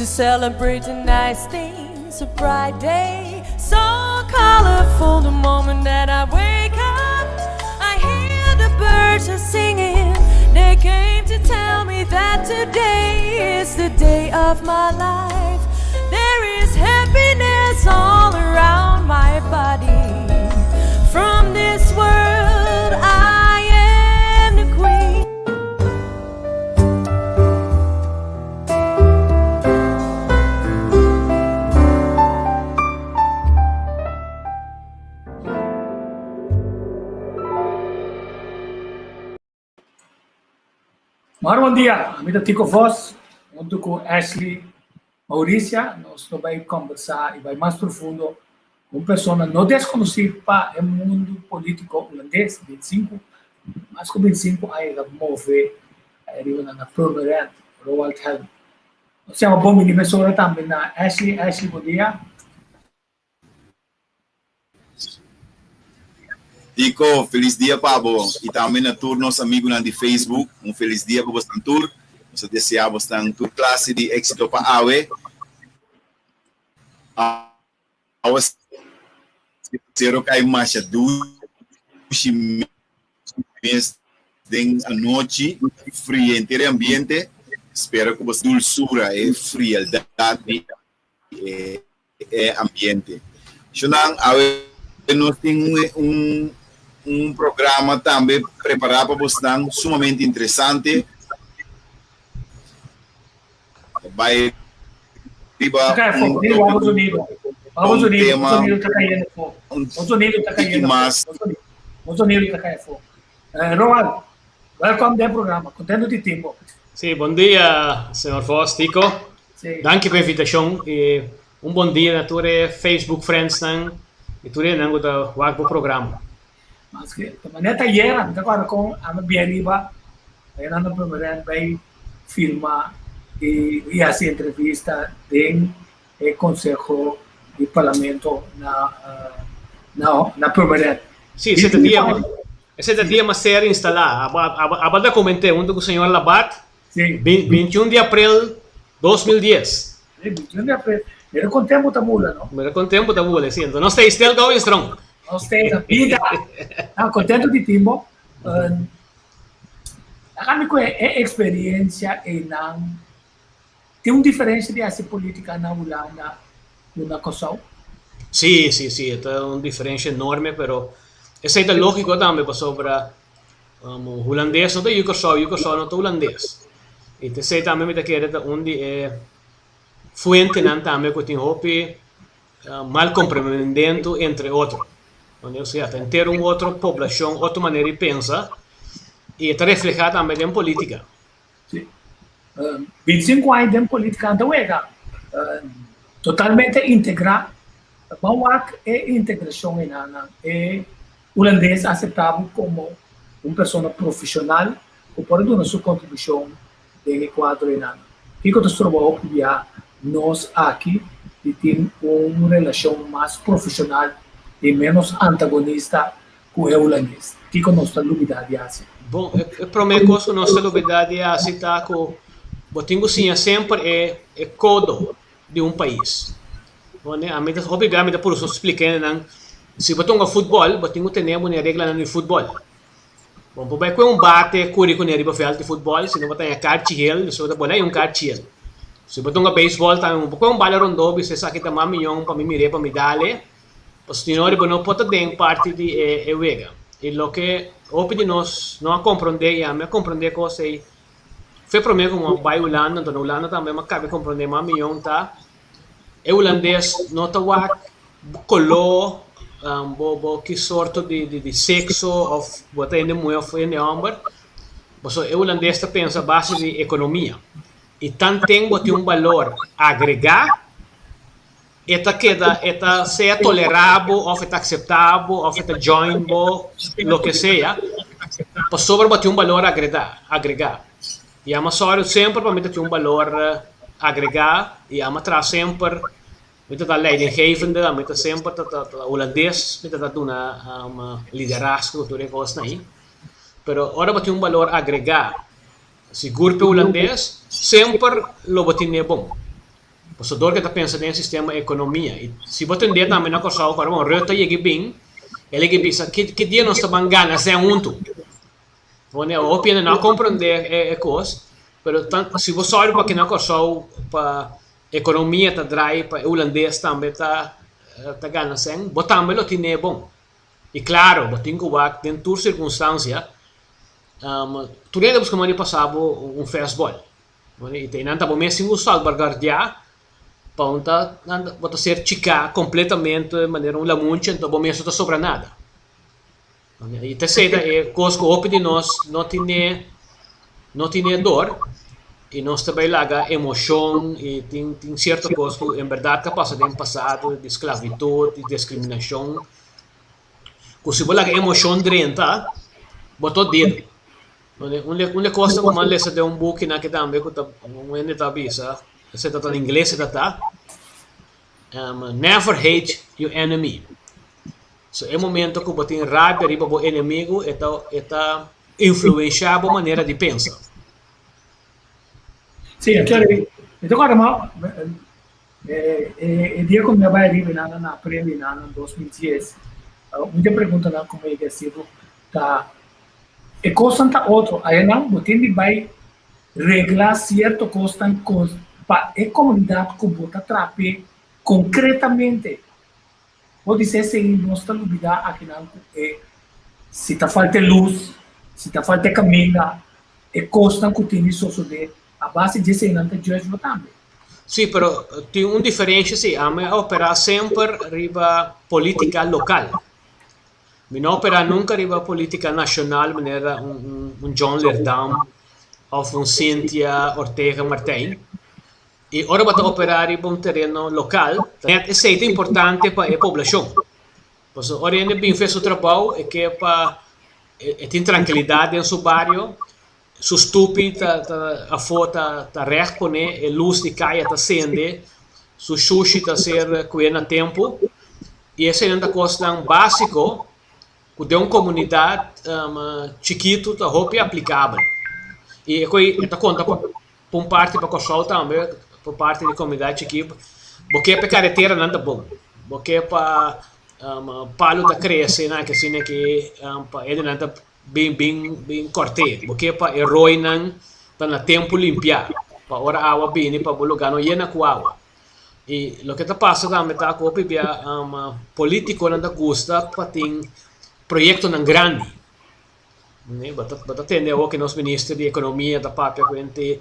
to celebrate the nice things, a bright day, so colorful. The moment that I wake up, I hear the birds are singing. They came to tell me that today is the day of my life. There is happiness all around my body. From this world I am the queen. Bom dia, I'm Tico Voss, junto com Ashley Maurícia. Nós vamos conversar e vai mais profundo com pessoas não desconhecidas para o mundo político holandês, 25, mas com 25 aí vai mover na programa Roald Helm. Nós temos uma boa emissora também na Ashley. Ashley, bom dia. Tico, feliz dia, Pablo. E também na tour, nosso amigo na de Facebook. Feliz dia para você na tour. Nós desejamos uma tour classe de êxito para a AWE. A zero cai marcha do mês de a noite, frio em ambiente. Espero que você dulçura e frialdade e ambiente. Xunang, nós temos programa também preparado para você, sumamente interessante. Vai Vamos Unidos está caindo fogo. Vamos Unidos está caindo fogo. Vamos Unidos está caindo fogo. Roald, welcome ao programa. Contento de tempo. Sim, bom dia, senhor Voss, Tico. Danke pela invitação e bom dia a todos os Facebook friends e todos os do programa. Mas que de maneira taller, agora com a Biariba, aí na primeira vai filmar e fazer entrevista do Conselho do Parlamento na primeira. Sim, esse é dia uma série instalada. Abada comentei com o senhor Labat, 21 de abril de 2010. 21 de abril. Era com tempo da mula, não? Era com tempo da mula, sim. Então, nós estamos still going strong. Nós estamos na vida. Contento de tempo. Kami ko experiência e não tem uma diferença de essa política na Holanda na Kosovo? Sim, é uma diferença enorme, mas essa é lógico também sobre o holandês, não é Kosovo não é holandês. E você também me quer onde é fuente também que tem hopi mal compreendimento entre outros. Ou seja, tem ter uma outra população, outra maneira de pensar e está reflejado também em política. Sim. 25 anos de política então totalmente integrado. Vamos é integração é holandês aceitável como uma pessoa profissional que pode dar sua contribuição em quadro e nada. Que eu estou a nós aqui e tem uma relação mais profissional e menos antagonista com o holandês. Que com nossa novidade assim. Bom, para mim que nossa novidade assim tá com botinho sim sempre é codo de um país. Onde a mim obrigado por isso explicar se botinho futebol, botinho tem uma regra no futebol. Bom, por bem que um bate curi com ele para de futebol, se não botar a cartiel, se botar bola é um cartiel. Se botar beisebol tá um pouco bala rondo, se sabe que tá milhão para me mirar para me dale. Pues tinori não pode ter parte de wega. E lo que opini nós não compreender a me compreender coisa aí. Foi para mim como vai Holanda, então Holanda também mas cabe compreender mais milhão tá. E holandês não tá wak color que sorte de sexo ou botar ainda mulher ou ainda homem. Mas o holandês tá pensa base de economia. E tanto tem um valor agregado eta sea tolerável, ou é aceitável, ou é joinable, lo que seja, para sobre bater um valor agregado. E a Amassório sempre para ter um valor agregado, e a traz sempre, met a leidinggevende, met sempre o holandês, met dat doen liderazgo, tudo coisa aí. Pero ora bater um valor agregado, se grupo holandês sempre lo bater é bom. Pastor que está pensando em sistema economia. E se você entender também na coisa, para uma reta e bem, ele que pensa que dia nós estamos ganhando sem muito. Onde a opinião não compreender é coisa, mas se você olha para que na coisa para economia está dry, para holandês também está ganhando sem, você também lo tem bom. E claro, você tem que ver dentro de toda circunstância, tu lembra que semana passada festival, e tem nada bom mesmo o salvaguardar para não ser chica completamente de maneira lamuncha, então bom mesmo não sobra nada. E terceira é coisa que o de nós não tem dor e nós também laga emoção e tem certa coisa que em verdade que passa no passado de esclavitud, de discriminação. Que se você laga emoção drenta, botou dedo. Uma coisa que eu mandei de book que também que eu ainda visa, essa está em inglês está. Never hate your enemy. So, é momento que você tem raiva riba o inimigo, está influenciar a maneira de pensar. Sim, aquele. Então, agora, o dia que eu vai ali na prêmio em 2010, muita pergunta não como é que é sido, tá? E coisa tá outro, aí não, você vai reglar certo coisa para a comunidade que você trape concretamente. Pode ser sem nossa dúvida aqui não se está falta luz, se está falta caminho, é coisa que tem isso de a base de ser não tem jeito também. Sim, mas tem diferença sim, a minha opera sempre riba política local. Mi não opera nunca riba política nacional, maneira John Lerdam ou Cynthia Ortega Martin. E ora vamos operar em um terreno local, isso é importante para a população. Porque ora ainda bem fez o trabalho, é que é para ter tranquilidade em seu bairro, su stupi a foto está recht, a luz de caia está acende, su sushi está ser cuida a tempo, e essa é uma coisa básica que de uma comunidade chiquito está aplicável. E esta conta por parte para o também, por parte da comunidade chiquita, porque a carretera não é bom, porque para palo da cresce, né, que assim que ele não está bem corte, porque para eroi não está no tempo limpar, para hora água bem para o lugar não llena com água. E o que está passando também está com o político não gosta para ter projeto não grande. Bata atender o que nosso ministro de economia da papia que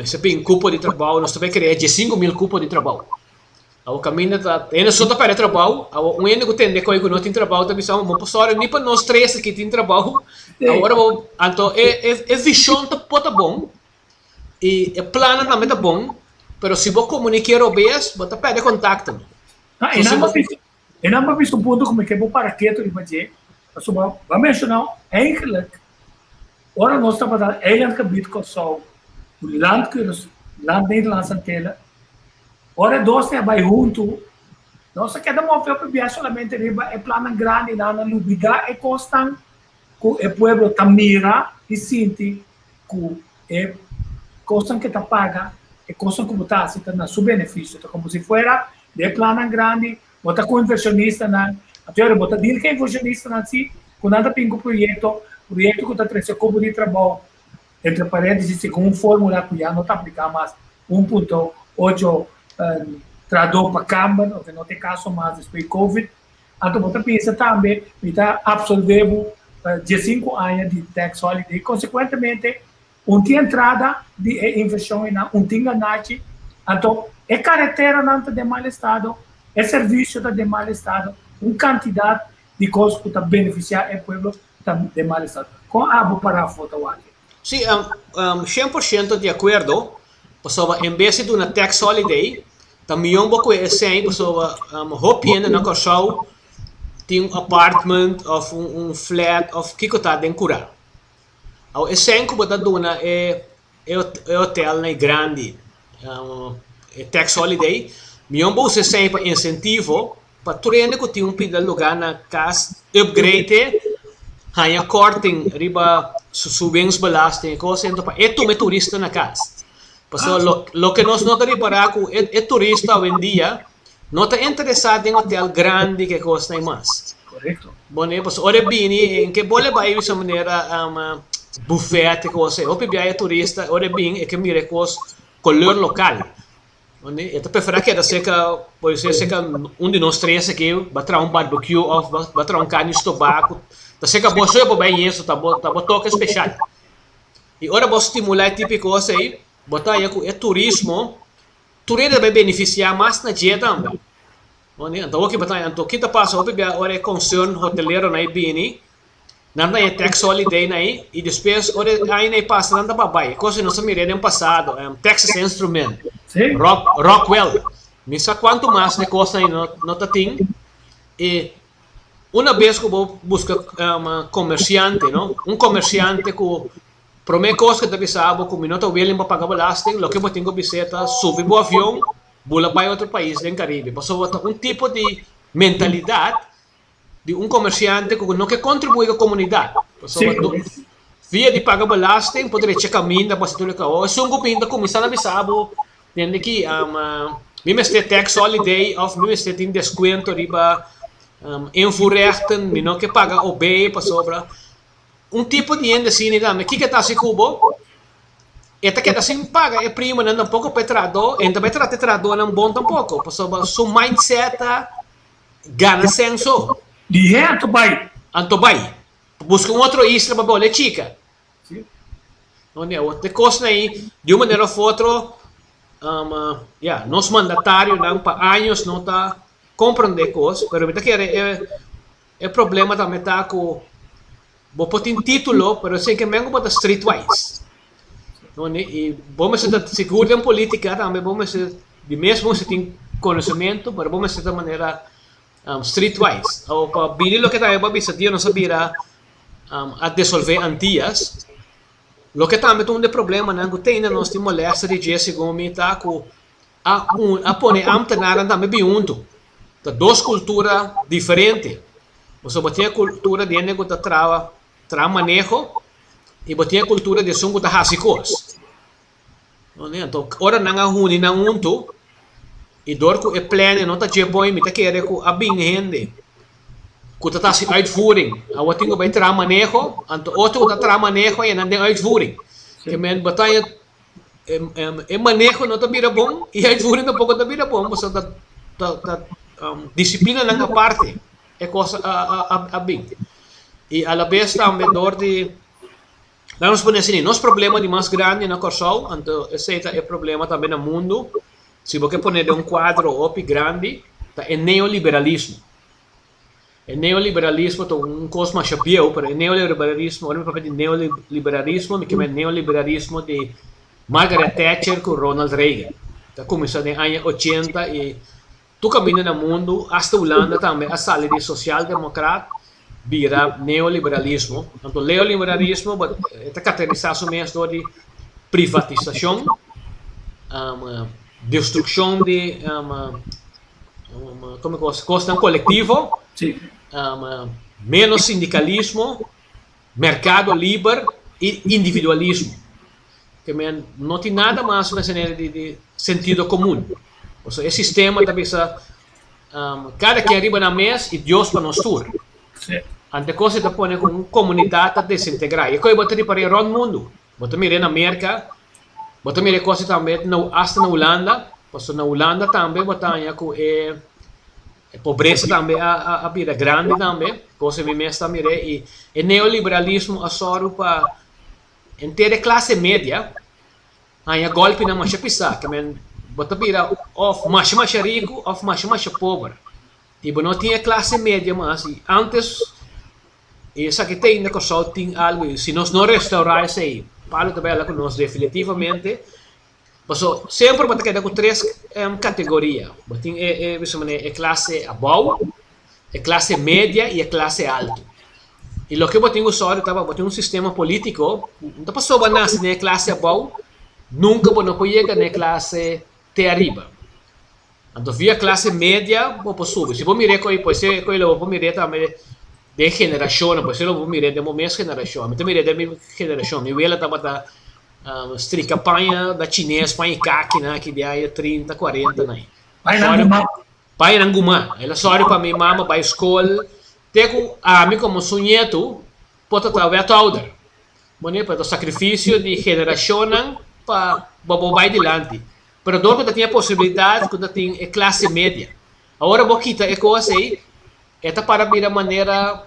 se tem cupo de trabalho, nós também queremos 5.000 cupos de trabalho. O caminho está, ainda só para trabalho, o único que tem que não tem trabalho, também são uma pessoa, nem para nós três que tem trabalho. Agora, então, a visão está bom, e o plano também está bom, mas se você comunicar bem, você perde contato. E não visto um ponto como é que vou para quieto e vai dizer, vamos mencionar, eigenlijk, ora nós estamos a eiland gebied com sol, o land Nederlandse tela, ora nós vai junto, nós queremos mover para viajar solamente riba, é plano grande, na lubida, é constant, que o povo tamira e sente que é coisa que está paga, é coisa que está na seu benefício, como se fuera de plano grande, bota com inversionista na, agora bota dir que inversionista na si, quando anda pingo projeto que está trazendo como de trabalho, entre parênteses, com fórmula que já não está aplicando mais 1.8 trador para câmara, que não tem caso mais depois de Covid. Então, você pensa também que está absolvendo 15 anos de tax holiday, consequentemente, tem entrada de inversão, tem ganagem. Então, é carretera não está de mal estado, é serviço está de mal estado, uma quantidade de coisas que está beneficiar o povo está de mal estado. Com a para a foto aqui. Sim, 100% de acordo. Pessoa, em vez de uma tax holiday, também um pouco é assim, pessoa, hoping na casal tem um apartment ou flat ou que está dentro curar. O assim que você dona é hotel na grande, é tax holiday, um pouco é sempre incentivo para treinar que tem pedido lugar na casa upgrade, hanya corting riba subens belasting coisa então para turista na casa. Paso lo que nos nota reparar que el turista hoy en día no está interesado en hotel grande que cuesta más. Correcto. Bueno, pues ahora viene en que vuelve a ir de esa manera buffet, cosa. O pibia turista, ahora viene que mire cos color local. Bueno, esta prefere que era seca, pode ser seca de nós três aqui, vai trazer barbecue, ou vai trazer carne de tabaco. Tá seca boa só para bem isso, tá bom toque especial. E agora vou estimular típico coisa aí, botar aí com o turismo vai beneficiar mais na dia também. Então, aqui botar então kita passa o bebê ora concern hoteleiro na ibini, nanda é tax holiday na aí e depois ora aí na passa nanda babai, coisa não se mire no passado, Texas Instrument, Sim. Rockwell, misa quanto mais de coisa aí não tá tem e uma vez que eu vou buscar comerciante, não? Comerciante que promete coisa que deve saber que minuto o ele para pagar balastro, lo que eu tenho visita, subir o avião, bula para outro país do Caribe. Passou tipo de mentalidade de comerciante que não quer contribuir com a comunidade. Via de pagar balastro, poderia checar minda para tudo que é. Se um pinta começar a avisar, entende que mesmo este tax holiday, ou mesmo este tem desconto riba invoerrechten, não que paga o B para sobra. Tipo de gente assim, né? Que está se cubo? Esta que assim paga é prima, não pouco petrado, e também trata não bom tampouco, porque seu mindset gana senso. Direto, pai. Anto vai, busca outra isla para bola chica. Sim. Não é outra coisa aí, de uma maneira ou outra, nosso mandatário não para anos não está compreender coisas, mas que é problema também tá com vou pôr título, mas sei que mesmo para streetwise. E vamos ser seguro em política também, vamos ser de mesmo se tem conhecimento, mas vamos ser de maneira streetwise. Ou para vir o que também para visitar não sabia a resolver antias. O que também tem um problema, não tem nós te molesta de dia segundo me tá com a pôr amtenaran também bem junto. Duas culturas diferentes. Você botinha a cultura de nego da trava manejo e botinha a cultura de sungo da hasicos. Então, ora não há huni na unto e dor com o plano não tá de boi, me tá querendo com a bem rende. Com tá se uitvoering, a o tingo vai tra manejo, então outro tá tra manejo e não tem uitvoering. Que men botinha manejo não tá vira bom e uitvoering tampouco tá vira bom, você tá disciplina na parte é coisa a bem e a la vez também dor de vamos por assim nosso problema de mais grande na Corsol então esse é o problema também no mundo se você poner um quadro op grande tá é neoliberalismo é um coisa mais chapéu para neoliberalismo olha para de neoliberalismo que é neoliberalismo de Margaret Thatcher com Ronald Reagan tá começando em anos 80 e tu caminha no mundo, hasta Holanda também, a sala de social-democrata vira neoliberalismo. Então, neoliberalismo está caracterizado mesmo de privatização, destruição de custo coletivo, menos sindicalismo, mercado livre e individualismo. Que não tem nada mais de sentido comum. O sistema também cada que arriba na mesa e Deus para nós tur. Ante coisa da põe com uma comunidade a desintegrar. E coi botar para o mundo. Botar mire na América, botar mire coisa também hasta na Holanda, porque na Holanda também botar com pobreza também a vida grande também, coisa me mesta mire e neoliberalismo a soro para inteira classe média. Aí golpe na mancha pisar, que bota vira of mais rico, of mais pobre. Tipo, não tinha classe média, mas antes, essa que tem na Corsol tem algo, se nós não restaurar isso aí, para também com nós definitivamente, passou sempre bota quedar com três categorias. Tem a classe above, a classe média e a classe alta. E o que eu tenho usado, estava botando um sistema político, não passou a nascer na classe above, nunca não chega na classe te arriba. Então, via classe média, vou subir. Se vou mirar com ele, vou mirar também de geração, depois eu vou mirar de uma mesma geração. Eu mirar da minha geração. Minha abuela estava Strica panha da chinês, panha kaki, né? Que de aí 30, 40, né? Vai na guma. Pai nang guma. Ela sorry para minha mama para escola. Tego a mim como sunheto, pode trabalhar toda. Mone para o sacrifício de geração para bobai dilante. Pero dor que tinha possibilidade que tinha classe média. Agora vou quitar é coisa aí. Esta para vir a maneira,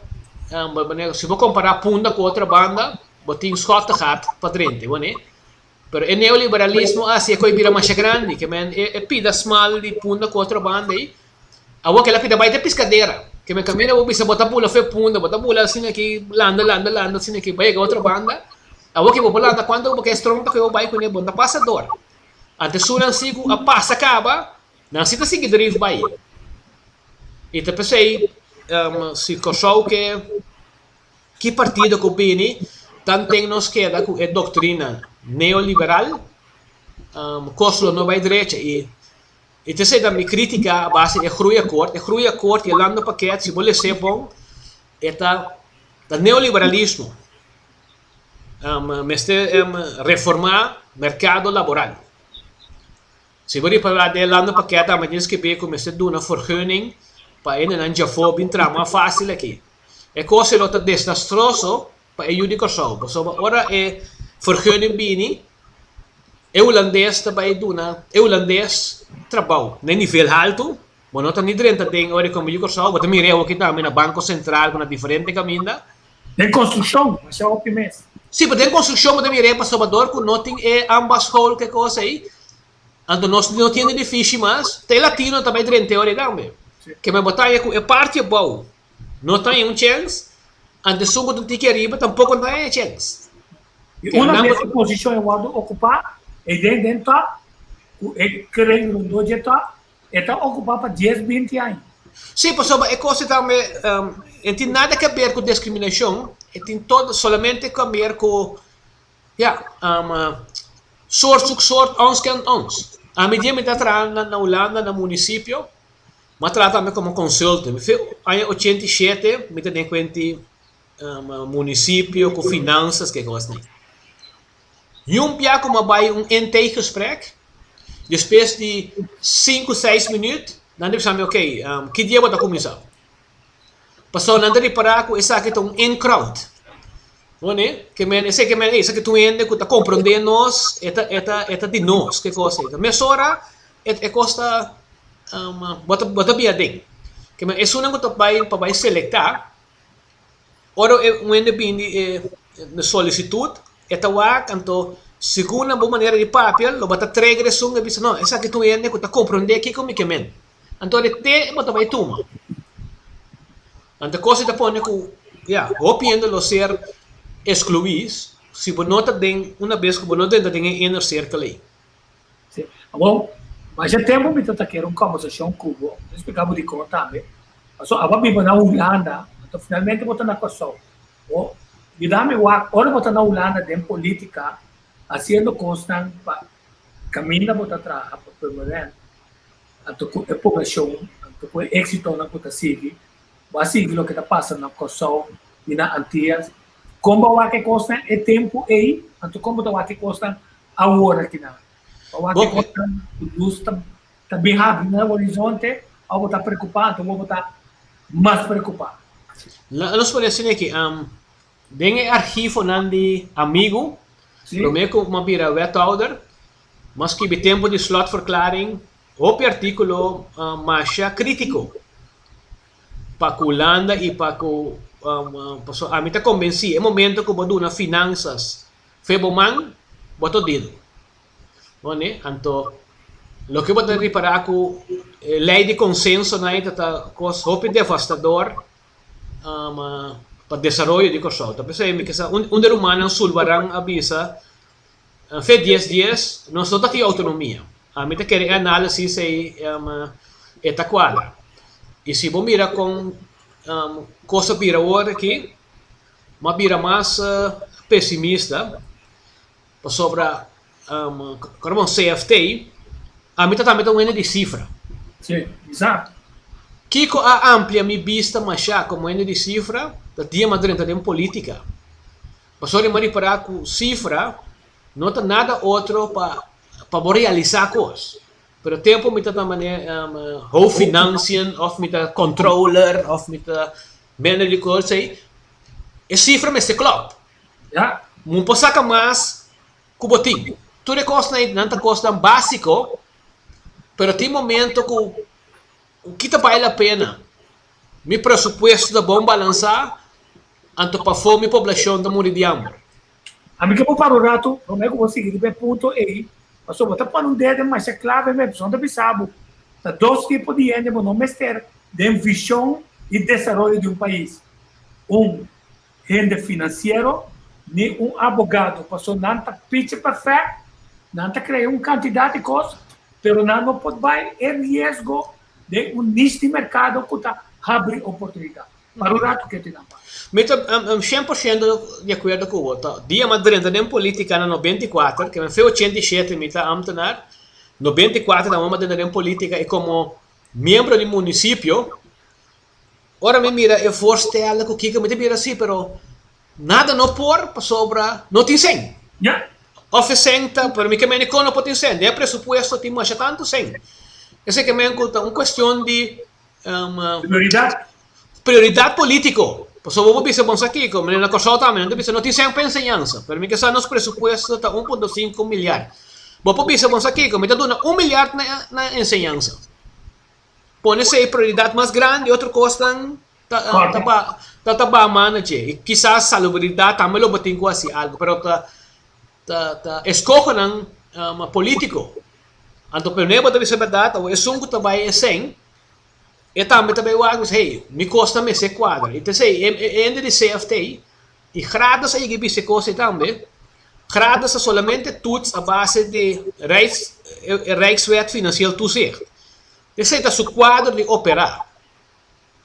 se vou comparar Punda com outra banda, vou ter Scott Hart para frente, mone. Pero o neoliberalismo assim é coisa vira mais grande, que é pida small de Punda com outra banda aí. Agora que ela pida vai ter piscadeira. Que me caminha vou bisa botar pula foi Punda, botar pula assim aqui, landa assim aqui, vai outra banda. Agora que vou pular quando porque é strong que eu vai com ele banda passador. Antes sunan sigo a passa acaba, não se tá seguindo drive vai. E te pensei se coxou que partido que opini tanto tem nos queda com a doutrina neoliberal, costo não vai direita e te sei da minha crítica a base é grui acordo e lando paquete se você ser bom é da neoliberalismo, reformar mercado laboral. Se você falar de lando paquete, a maneira que bem como se dá uma vergunning para ele não já for bem trama fácil aqui. É coisa que é desastroso para o educação. Agora é vergunning bini, holandês também duna, holandês trabalho nem nível alto, mas não tem nem tem hora como educação, mas também é o que também na banco central com uma diferente caminho. Tem construção, mas é optimista. Sim, mas tem construção, mas também é para Salvador que não tem ambas coisas que coisa aí. Então nós não temos edifício mais, tem latino também dentro teoria também. Que me botar é parte boa. Não tem chance, antes subo do tique arriba tampouco não tem chance. Uma vez a posição eu vou ocupar, e dentro querendo um doje está ocupado para 10, 20 anos. Sim, pessoal, é coisa também, não tem nada a ver com discriminação, tem todo somente a ver com, soort, ons kent ons. A medida que está na Holanda, no município, mas trata-me como consultor. Em 87, me tem conta município com finanças que gostam. E dia como vai ente gesprek, depois de 5, 6 minutos, dan deve saber ok, que dia vou começar. Passou não deve parar com essa que tem in crowd. Né? Que men esse que men esse que tu ende que está compreendendo nós, eta de nós que coisa. Mas ora é costa bota bia ding. Que men isso não que tu vai selectar. Ora um ende bindi na solicitude, eta wa canto segunda boa maneira de papel, lo bota regressão e diz não, essa que tu ende que está compreendendo aqui como que men. Então te bota vai tuma. Ante coisa da põe com opinião lo ser excluís se você não tem uma vez que você não tem inner circle aí. Sim. Bom, mas já temos muito que era uma conversação cubo. Explicava de conta também. Então, agora vivo na Holanda, então finalmente você na coisa. E dá-me agora você na Holanda tem política, fazendo constante para caminhar você atrás para permanente. Então, a população, então, o êxito na conta sigue, vai seguir o que está passando na coisa e na Antillas. Como vai que custa é tempo aí, então como vai que custa a hora que não. Vai que custa luz tá bem rápido no horizonte, ou vou estar preocupado, ou vou estar mais preocupado. Nós podemos dizer que tem arquivo de amigo, prometo uma bira wethouder, mas que o tempo de slot verklaring op artículo mais crítico para a Holanda e para a mim está convencido, é momento que eu dou finanças, feboman, boto dedo. Né? Então, o que eu vou reparar com lei de consenso na ita coisa hope devastador para o desenvolvimento de coisa. Então, pensei que um ser humano sulvarang avisa, fe 10 dias, nós não temos autonomia. A mim está querendo análise aí esta quadra. E se você mira com coisa vira agora aqui, uma vira mais pessimista sobre como CFT, a mim também está de cifra. Sim, exato. Kiko a amplia minha vista mas já como de cifra, da dia madrena tem política. Passou de parar com cifra, não tem nada outro para realizar coisas. Pero tempo met também hoofdfinanciën of met de controller of met de manager coisa aí, é cifra mas é claro. Ja, Não pode sacar mais cubotinho. Tudo é costa aí, não costa básico, pero tem momento que o que tá vale a pena. Mi presupuesto da bom balançar, anto para fome população da morrer de hambre. a mim que eu paro rato, como é que eu vou seguir de ponto aí, mas eu vou estar para um dedo, mas é clave mesmo, só de sabe, tá dois tipos de gente, não mestre, de visão e desenvolvimento de um país. Gente financeiro, nem advogado, passou não tá pitch perfeito, não tá criando quantidade de coisas, pero não pode vai risco de nicho de mercado que tá abre oportunidade. Para o rato que te dá. Met 100% de acordo com o outro. Dia madrenda nem política na 94, que foi 87 mita amtenar. 94 da madrenda nem política e como membro do município. Ora me mira eu forstella com que me mira assim, pero nada não por sobra, não tem 100. Ja, Oficenta, pero mi que me não pode ter 100. De presupuesto tem mais tanto 100. Esse que me conta uma questão de prioridade político. Pues vos bisa bom aqui, como na cosa também, não bisa não tem sempre ensinança. Pero mi que sa nos presupuesto tá 1.5 milhar. Vos bisa bom aqui, como tá dando 1 milhar na ensinança. Põe-se aí prioridade mais grande, outra coisa tá manager. E quizás salubridade também lo botin quase algo, pero escoge ng político. Anto pero nebo tabi sa verdade, o esungko tabay eseng. E também wagos, hey, me costa me se quadra. Então, sei, ende de CFT, e gradas aí que se costa também, gradas solamente tudo a base de Rijkswet Financieel Toezicht. Então, é o quadro de operar.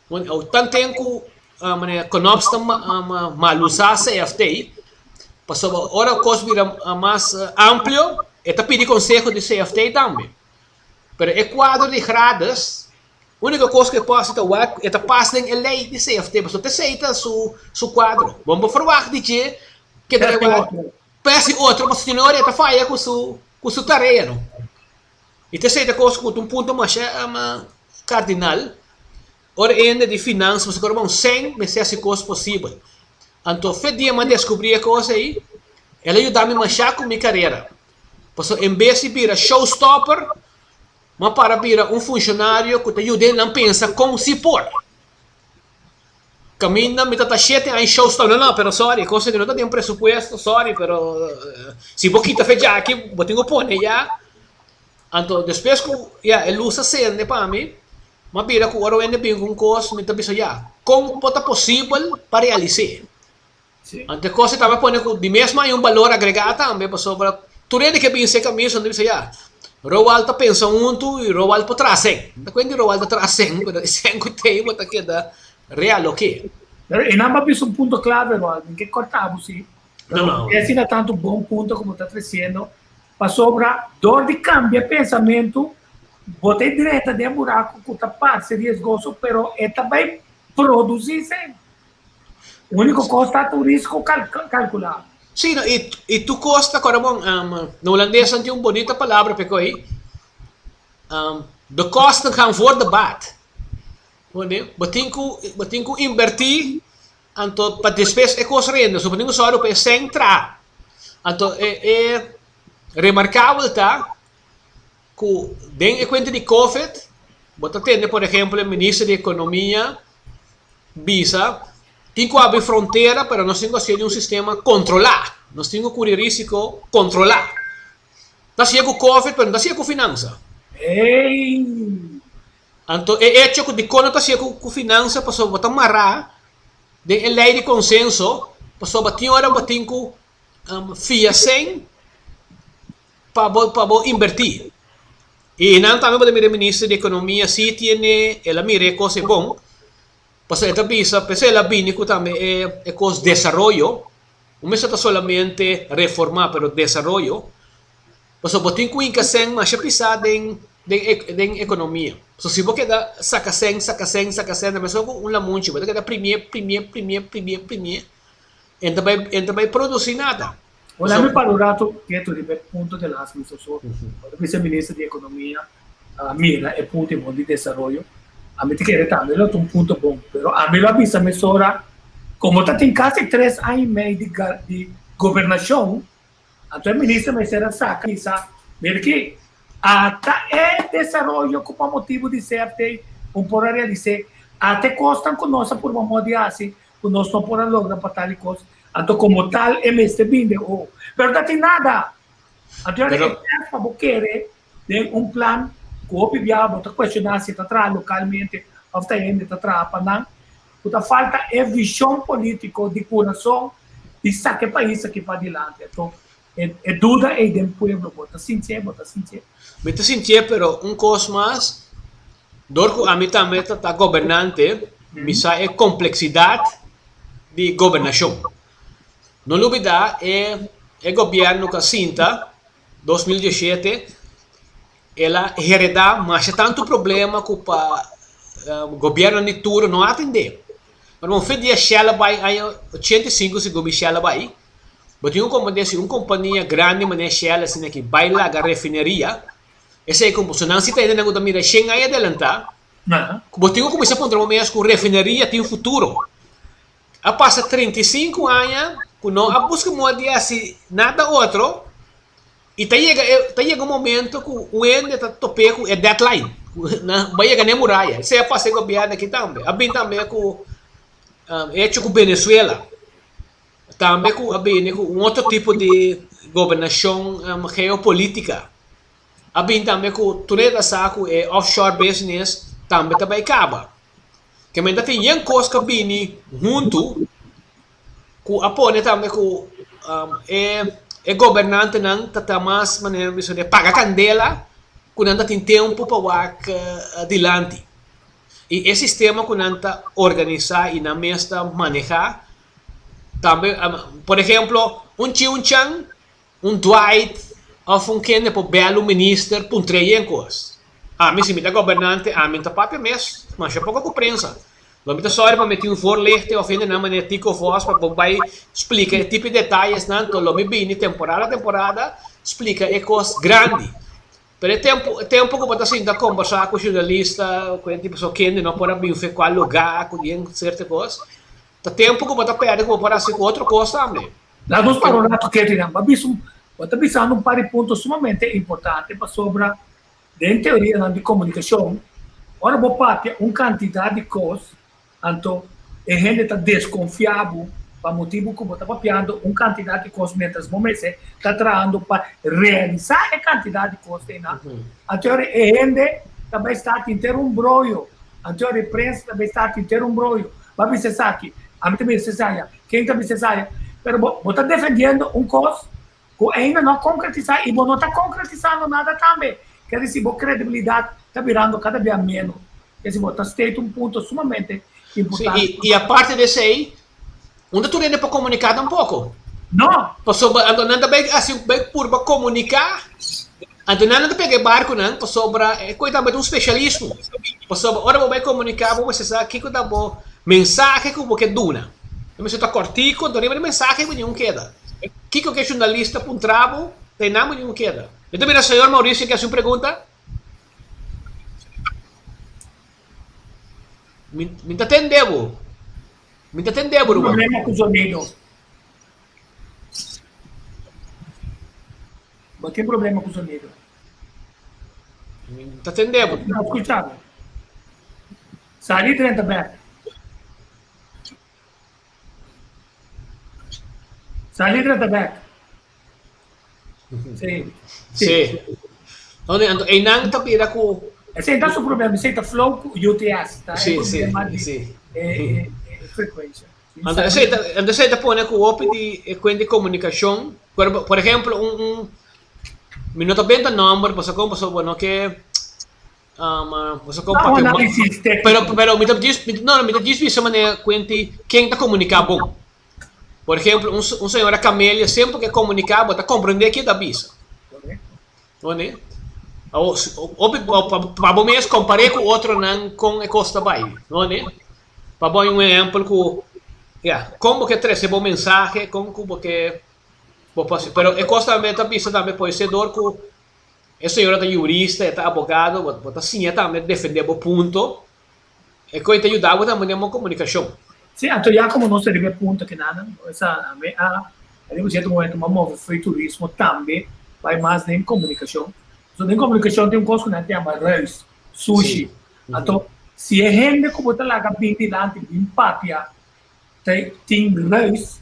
O tanto tempo, conobsta malusar CFT, passou ora o custo vira mais amplo, e tá pedir conselho de CFT também. Pero é quadro de gradas. A única coisa que pode ser é passar a lei de CFT, mas você aceita seu quadro. Vamos falar de que peça outro, mas se não é falha com sua tarefa. E você aceita coisa com um ponto mais cardinal. Ora ainda de finanças, você agora vamos 100, mas é coisa possível. Então, foi dia mas descobrir a coisa aí, ela ajuda-me a manchar com minha carreira. Porque em vez de vir a showstopper, mas para vir funcionário que te ajuda a pensar como se pôr. Caminha, me está cheio em showstopper. Não, pero sorry, coisa que não tem presupuesto, sorry, pero se você está feijão aqui, vou ter que pôr, já. Então, depois que ele usa cena para mim, mas vira que o ouro ainda bem com coisa, me está pensando, como é possível para realizar? Então, coisa estava pondo de mesmo valor agregado também, para sobre tudo que pensa caminho, onde você Roal tá pensando e Roal para trás, tá quando Roal tá trás, pero sem que tem bota que da real o quê? E não é um ponto clave, Roal, que cortamos sim. Não. Esse é tanto bom ponto como está trazendo, para sobra dor de cambio, pensamento, botei direita de buraco que está parte riscoso, pero é também produzir sempre. O único custo é o risco calculado. Sim, e tu costa, corabong, no holandês tem uma bonita palavra, porque aí, the cost can for the bad. Batin ko invertir, anto para despesa é coisa renda, so batin ko só para centrar. Anto é remarcável tá, que den conta de COVID, bota tende, por exemplo, o ministro de Economia, Bisa, tem que abrir fronteira, mas nós temos que ter um sistema controlar. Nós temos que cobrir risco controlar. Não se com COVID, mas não se com finança. Então, é hecho que de quando está se com finança, para botar marrar, de lei de consenso, para botar hora, botar com FIA 100 para invertir. E não também para o ministro de Economia, se tem, ela mire coisa bom. Pues esta visa, pues la bínico también es desarrollo, no es solamente reformar, pero desarrollo. Pues botin que incasen más pisada en economía. Pues si vos queda sacasen, me soco un lamuncho, pero queda premier, entonces vai produzir nada. Olha, me para o rato que tu ribe ponto de las misas, o vice-ministro de Economia, mira, é ponto bom de desenvolvimento. A mim te quer também, é um ponto bom, pero a mim lo avisa me sora, como tá tem quase 3 anos e meio de governação, então o ministro me será saca, mira que até é desenvolvimento com o motivo de ser um por realizar, até costam conosco por uma moda assim, conosco não podem lograr para tal coisa. Então, como tal, é este binde, pero não tem nada. Então, é para querer ter um plano que o PIB está questionando se está atrás localmente, ou está indo atrás para não. Porque falta é visão política de coração de saque país aqui para adiante. Então, é dúvida é do povo, bota sincero. Me te sintié, pero un cosa más, dorco a mí también está gobernante, misa é complexidade de governação. Não olvidar, é governo que Cinta, 2017, ela heredou mais tanto problema que o governo de turno não atender. Mas não fez Shell vai em 85 se governo Shell vai. Mas tinha uma companhia grande, mas Shell assim que vai lá a refinaria. Essa é como se não se tem ainda não mira sem aí adelantar. Mas tinha como se apontar uma vez que refinaria tem um futuro. A passa 35 anos, não a busca de assim nada outro. E chega um momento que o ende está topando é deadline. Vai chegar na muralha. Isso é passar com o governo aqui também. A bem também com hecho com Venezuela. Também com um outro tipo de governação geopolítica. A bem também com tudo saco é offshore business também acaba. Que ainda tem yang coisa que vem junto com a pone também com é governante não tá mais maneira de pagar candela quando ainda tem tempo para adiante. E esse sistema quando ainda organizar e na mesa manejar também, por exemplo, Chan, Dwight ou quem para belo ministro para três coisas. A mim se me dá governante, a mim tá papel mês, mas é pouca compreensão. Lo me só para meter voorlichting of in een manier tico voz para vai explicar tipo de detalhes nanto lo me bini temporada explica é coisa grande. Pero tempo que você ainda conversar com jornalista, com tipo só quem não pode vir ver qual lugar, com certa coisa. Tá tempo que você perde como para ser outra coisa também. Lá nos paronato que tiramos, você pensando um par de pontos sumamente importantes para sobre em teoria de comunicação. Ora vou parte quantidade de coisas. Então, a gente está desconfiado para motivo que está papiando quantidade de coisas, mientras o momento está trazendo para realizar a quantidade de coisas. Então, a gente também está a ter brolho. Então, a imprensa também está a ter brolho. Vai ser aqui, a mim também se saia, quem também se saia. Mas você está defendendo coisa que ainda não concretizar e você não está concretizando nada também. Quer dizer, a credibilidade está virando cada vez menos. Quer dizer, você está tendo ponto sumamente importante. Sim, e a parte desse aí, onde tu ainda para comunicar um pouco? Não. Sobre, não bem assim, bem por comunicar. Então não pegar barco não, sobre coisa de um especialismo. Sobre hora vai comunicar, você sabe que dá bom mensagem que você duna. Você está cortico, então nem mensagem nenhum queda. Que é jornalista para trabo, tem nada nenhum queda. Então mira, senhor Maurício, que é a sua pergunta. Me entendeu? Me entendeu, Bruno? Problema com o sonido. Mas tem problema com o sonido. Me entendeu? Não escutava. Sai dentro aberto. Sai dentro aberto. Sim. Sim. Então, e não tá pira com esse é o problema, esse é o flow com UTS, tá? Sim, sim. Frequência. Então, você põe com o OP de comunicação, por exemplo, minuto 20 número, você compra sobre que você compra pero me diz isso maneira quem está comunicando bom. Por exemplo, um senhora Camélia sempre que comunicava, está compreendendo que da bisa. Não é? Para bom mesmo comparei com outro não com a Costa Bahia, não é? Para bom exemplo com como que recebe mensagem, como que Pero é costa também tá bisa também pode ser dor que a senhora tá jurista, tá advogado, bota sim também defender o ponto. E que te ajudava também na comunicação. Sì, anche io come non sarebbe appunto che nada, essa a certo momento uma move foi turismo também vai mais em comunicação. So em comunicação tem coisa que não tem mais reis, sushi. Então, se é gente como tá lá bem dilante, bem papia, tem reis,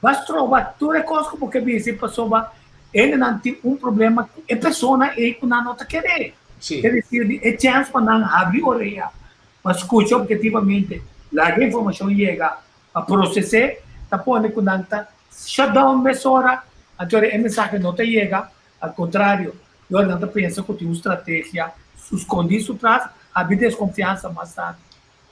vai trovar toda coisa porque se pessoa ele não tem problema, a pessoa é que não está querer. Quer dizer, é chance para não abrir a orelha, mas escuta objetivamente. La informação chega a processar, tá pondo que não está shutdown mesora, agora a mensagem não te chega, ao contrário, eu não penso que tem uma estratégia, esconde isso atrás, a desconfiança mais tarde.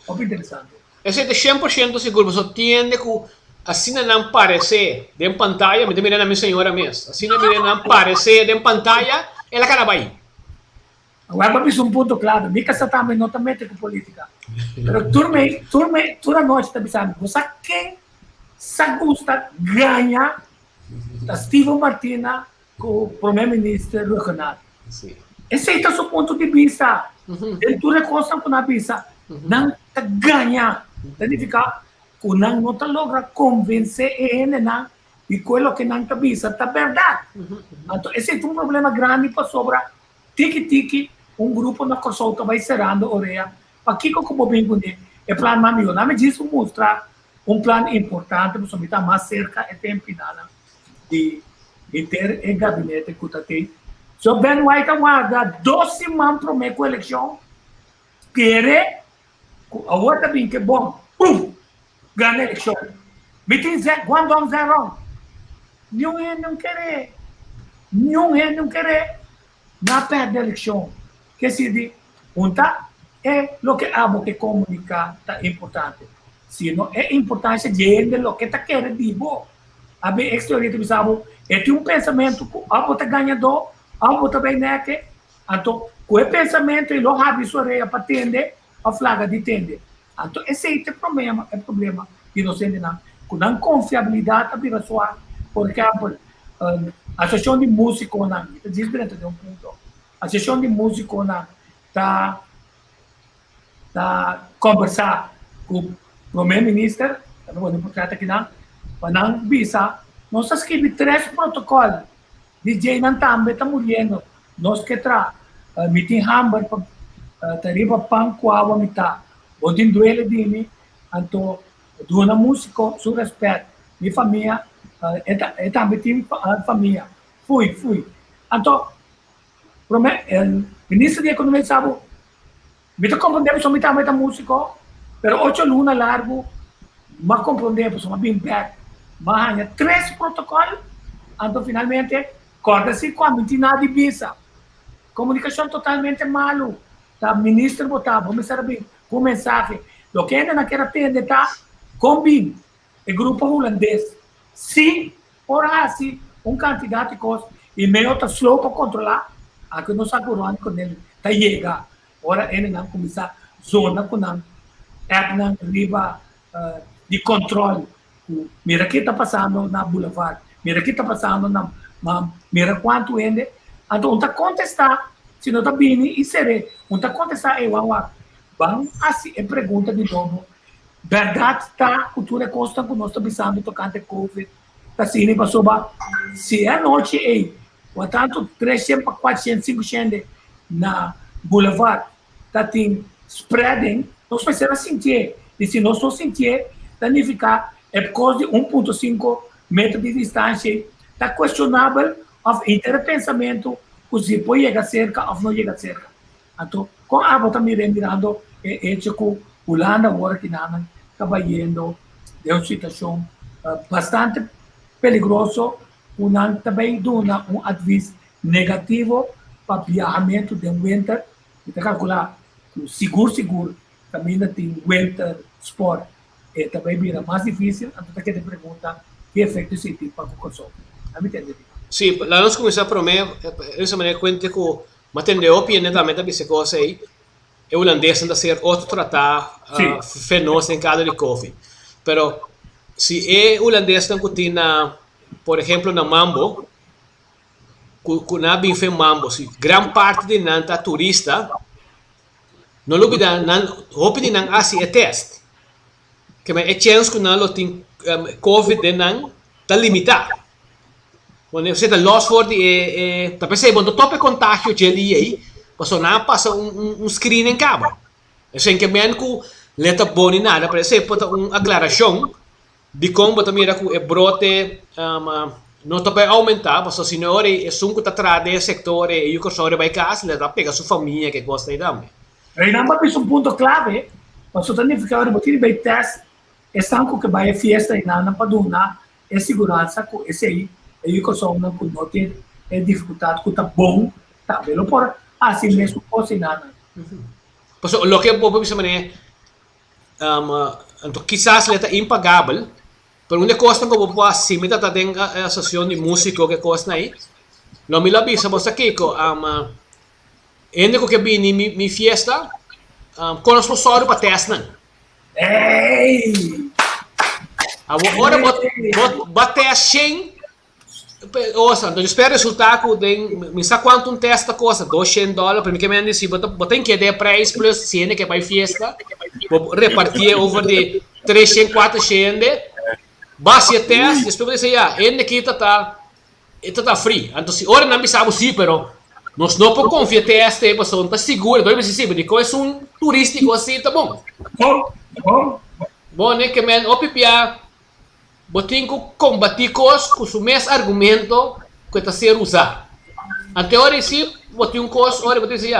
Muito interessante. Esse é 100% seguro, você entende que assim não parece de pantalla, me mira na minha senhora mesmo, assim não parece de pantalla, ela cara vai. Agora vamos um ponto claro, mica sa também não também com política. Pero toda noite está pensando, você quem se gusta ganha da Steve Martina com o primeiro-ministro regional. Esse é o ponto de vista. Ele tudo consta com a vista, não ganha, significa que não logra convencer ele não de aquilo que não está vista, está verdade. Então esse é um problema grande para sobra tiki grupo na consulta vai cerrando a orelha. Para que como bem quando é plano mamiyo, não me diz mostrar plano importante para somente mais cerca e tempo de ter em gabinete que está tem. So Ben White aguarda 12 man promete com a eleição, quer a outra bem que bom, ganha a eleição. Me diz quando vamos errar, nenhum não quer, não perde a eleição. Que se diz, é o que amo que comunicar é importante. Se não é importante, gente, o que está querendo vivo. A minha experiência pensava, tem pensamento que amo está ganhador, amo também né que, então, com o pensamento ele abre sua orelha para atender, a flaga de atender. Então, esse é o problema de não ser nada. Com não confiabilidade, a vida sua, por exemplo, a associação de músicos, não, diz dentro de ponto. A sessão de música está conversar com o primeiro-ministro, não vou tratar aqui não, para não visa, nós escrevemos 3 protocolos, DJ não também está morrendo, nós que meeting hamburger, tarifa pang kuawa mita, onde duele de mim, então, do na música, seu respeito, minha família, também tem família, fui, então, o ministro da Economia sabe, me compreendemos somente a música, mas 8 lunas largo, mas compreendemos, mas bem back, mas há 3 protocolos, então finalmente, corta-se quando não tem nada de visa. Comunicação totalmente malo, o ministro botava, vamos saber, com mensagem, o que ainda não quer atender, está com BIM, o grupo holandês, se por assim, candidato de coisas, e meio está slow para controlar, aqui não sabe quando ele está chegando. Ora, ele não começa a zona com não riba de controle. Mira o que está passando na Boulevard, mira o que está passando mira quanto ele. Então, está contestar, se não está bem, e será. Está contestar, vamos assim, e pergunta de novo. Verdade está, cultura consta que nós estamos pensando tocante Covid. Está assim, passou, se é noite, portanto, 300, 400, 500 na Boulevard, está tem spreading, nós precisamos sentir. E se nós não sentir, significa é por causa de 1,5 metros de distância, está questionável o interpensamento, se pode chegar cerca ou não chegar cerca. Então, com a volta mirando, é que o Holanda agora que não está indo de uma situação bastante perigosa, não também dá aviso negativo para viajamento de winter. E calcular que seguro também tem winter sport. E também vira mais difícil, então que te pergunta que efeito isso tem para o consumo. A me entende? Sim, lá nós começamos a prometer, essa maneira conta que mas tem opinião também da essa coisa aí, é holandês anda ser outro tratar fenômeno em cada de Covid. Pero se é holandês não tem por exemplo, na Mambo, kung nabing fe Mambo, si gran parte din nanta turista, no lubida nan hopi din ang asi test. Que may chance kung nalo ting COVID din nang talimita. Quando você está lost for de tá percebendo tope contágio de ali passou na passa screening cabo. Assim que men ku leta boni nada para ser pota aclaração de como também era ku brote não tá para aumentar, passou senhore é sunco tá trade setor e o corso vai casa leta pega sua família que gosta de dar. Aí não é um ponto clave, mas o também fica agora botando bem teste, estão com que vai fiesta e não para dona é segurança com esse aí. E eu sou não tem dificuldade que tá bom, tá bem por assim mesmo cozinhar. Pues lo que po bisa man então quizás leta impagável, pero onde custa como po assim meta ta den associação de músico que custa aí. Lo mi labi sa bosta kiko ende ko que bini mi fiesta con os sponsor para testar. Ei! Agora bate a shen. Ouça, então espero resultado de me sabe quanto um testa custa $200 para mim que me disse botem que de preço plus cena que vai fiesta vou repartir over de 300 400 base teste depois dizer já ende que tá free então se ora não me sabe sim pero nós não podemos confiar teste para só tá seguro dois meses sim de coisa turístico assim tá bom bom né que me opipia botin ko combatir com o mesmo argumento que está sendo usado. Anterior sim, botin cos, ora botin assim,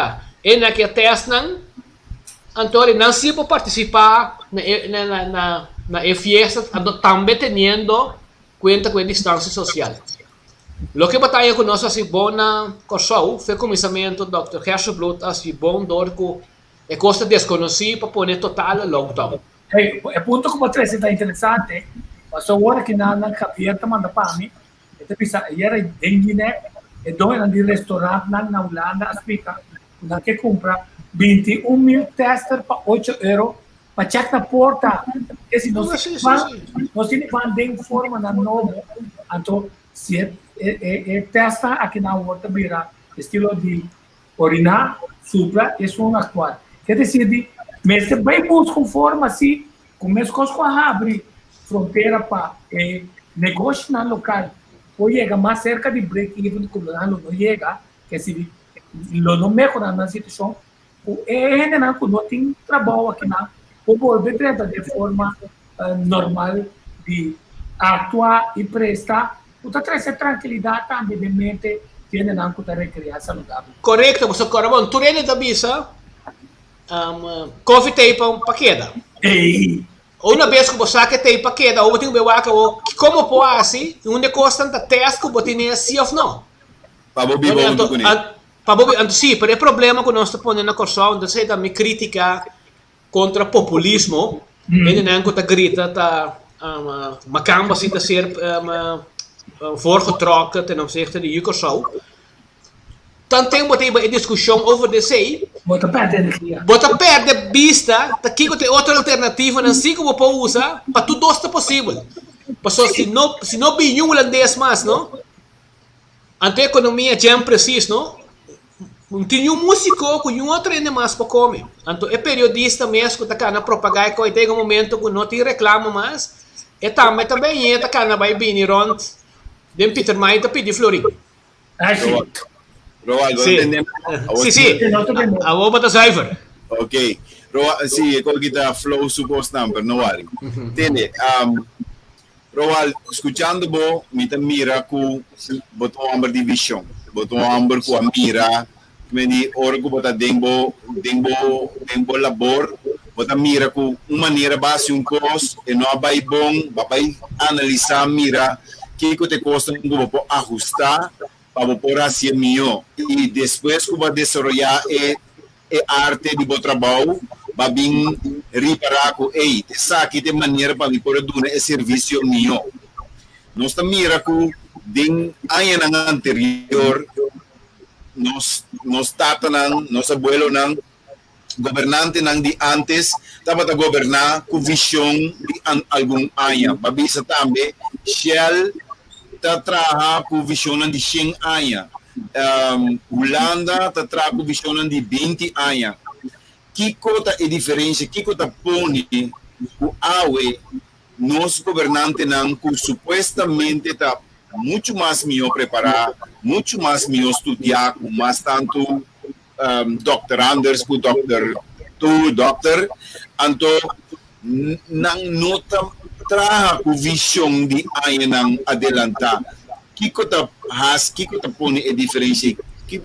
é na que testam, anterior não se pode participar na fiesta, também tendo conta com a distância social. Lo que batalha com nós assim bona corso, foi começamento Dr. Herschelblut assim bom dor com é costa desconhecida para pôr total lockdown. É ponto como você está interessante. Mas agora que na cabeça manda para mim, então pensa, era dengue né, e dois de restaurante na Holanda, explica, na que compra 21.000 tester para €8 para check na porta, esse não se van de forma na novo, então se testa aqui na outra vira estilo de orinar, supra, isso é actual. Quer dizer, mas se bem com forma assim, começa com a abrir fronteira para negócio no local ou chega mais cerca de break-even que o não chega, que se não melhora na situação, o não tem trabalho aqui na o volver de forma normal de atuar e prestar, o traz tranquilidade também de mente, tiene não que recriar saudável. Correto, você corabon, tu rene da bisa, coffee tape para queda. Uma vez que você que tem paquete, ou tem bewa que como pode assim, onde custa tanta teste que você tem assim ou não? Para Bobby Bondo com ele. Para Bobby, então sim, pero o problema que nós estamos ponendo na corção, então sei também crítica contra populismo, ele não que tá grita, tá macamba se tá ser voorgetrokken ten opzichte de Jukorsau. Dan tem a discussão over de sei. Bota perde vista, tá aqui tem outra alternativa, não sei como pode usar, para tudo está possível. Porque se não bem holandês mais, não? Ante a economia já precisa, não? Não tem músico com outro ainda mais para comer. Então é periodista mesmo que está na propaganda que tem um momento que não te reclama mais. E também está cá na vai vir rond. Den Peter Maia está pedindo florinho. Roal, entendemos? Sim. A roupa está cyber. Ok. Roal, sim, é que está flow supposto number, não worry. Entende? Roal, escutando bo, me mira com botão amber division, botão amber com a mira, me di ora com botão dembo labor, botão mira com uma maneira base cos, e não vai bom, vai analisar mira que te custa para ajustar para poder ser melhor e depois que vai desenvolver arte de bom trabalho vai vir reparar com essa aqui de maneira para poder dar esse serviço melhor. Nós também mira com den ano anterior nos tata nang nos abuelo nang governante nang de antes estava a governar com visão de algum ano babisa também Shell tá traha com visão de 100 anos. Holanda tá traha com visão de 20 anos. Que cota é diferença? Que cota põe o AUE, nosso governante não, que supostamente está muito mais melhor preparado, muito mais melhor estudado, mais tanto Dr. Anders, com Dr. Então, não nota traga com visão de aí não adelantar. Que cota põe a diferença?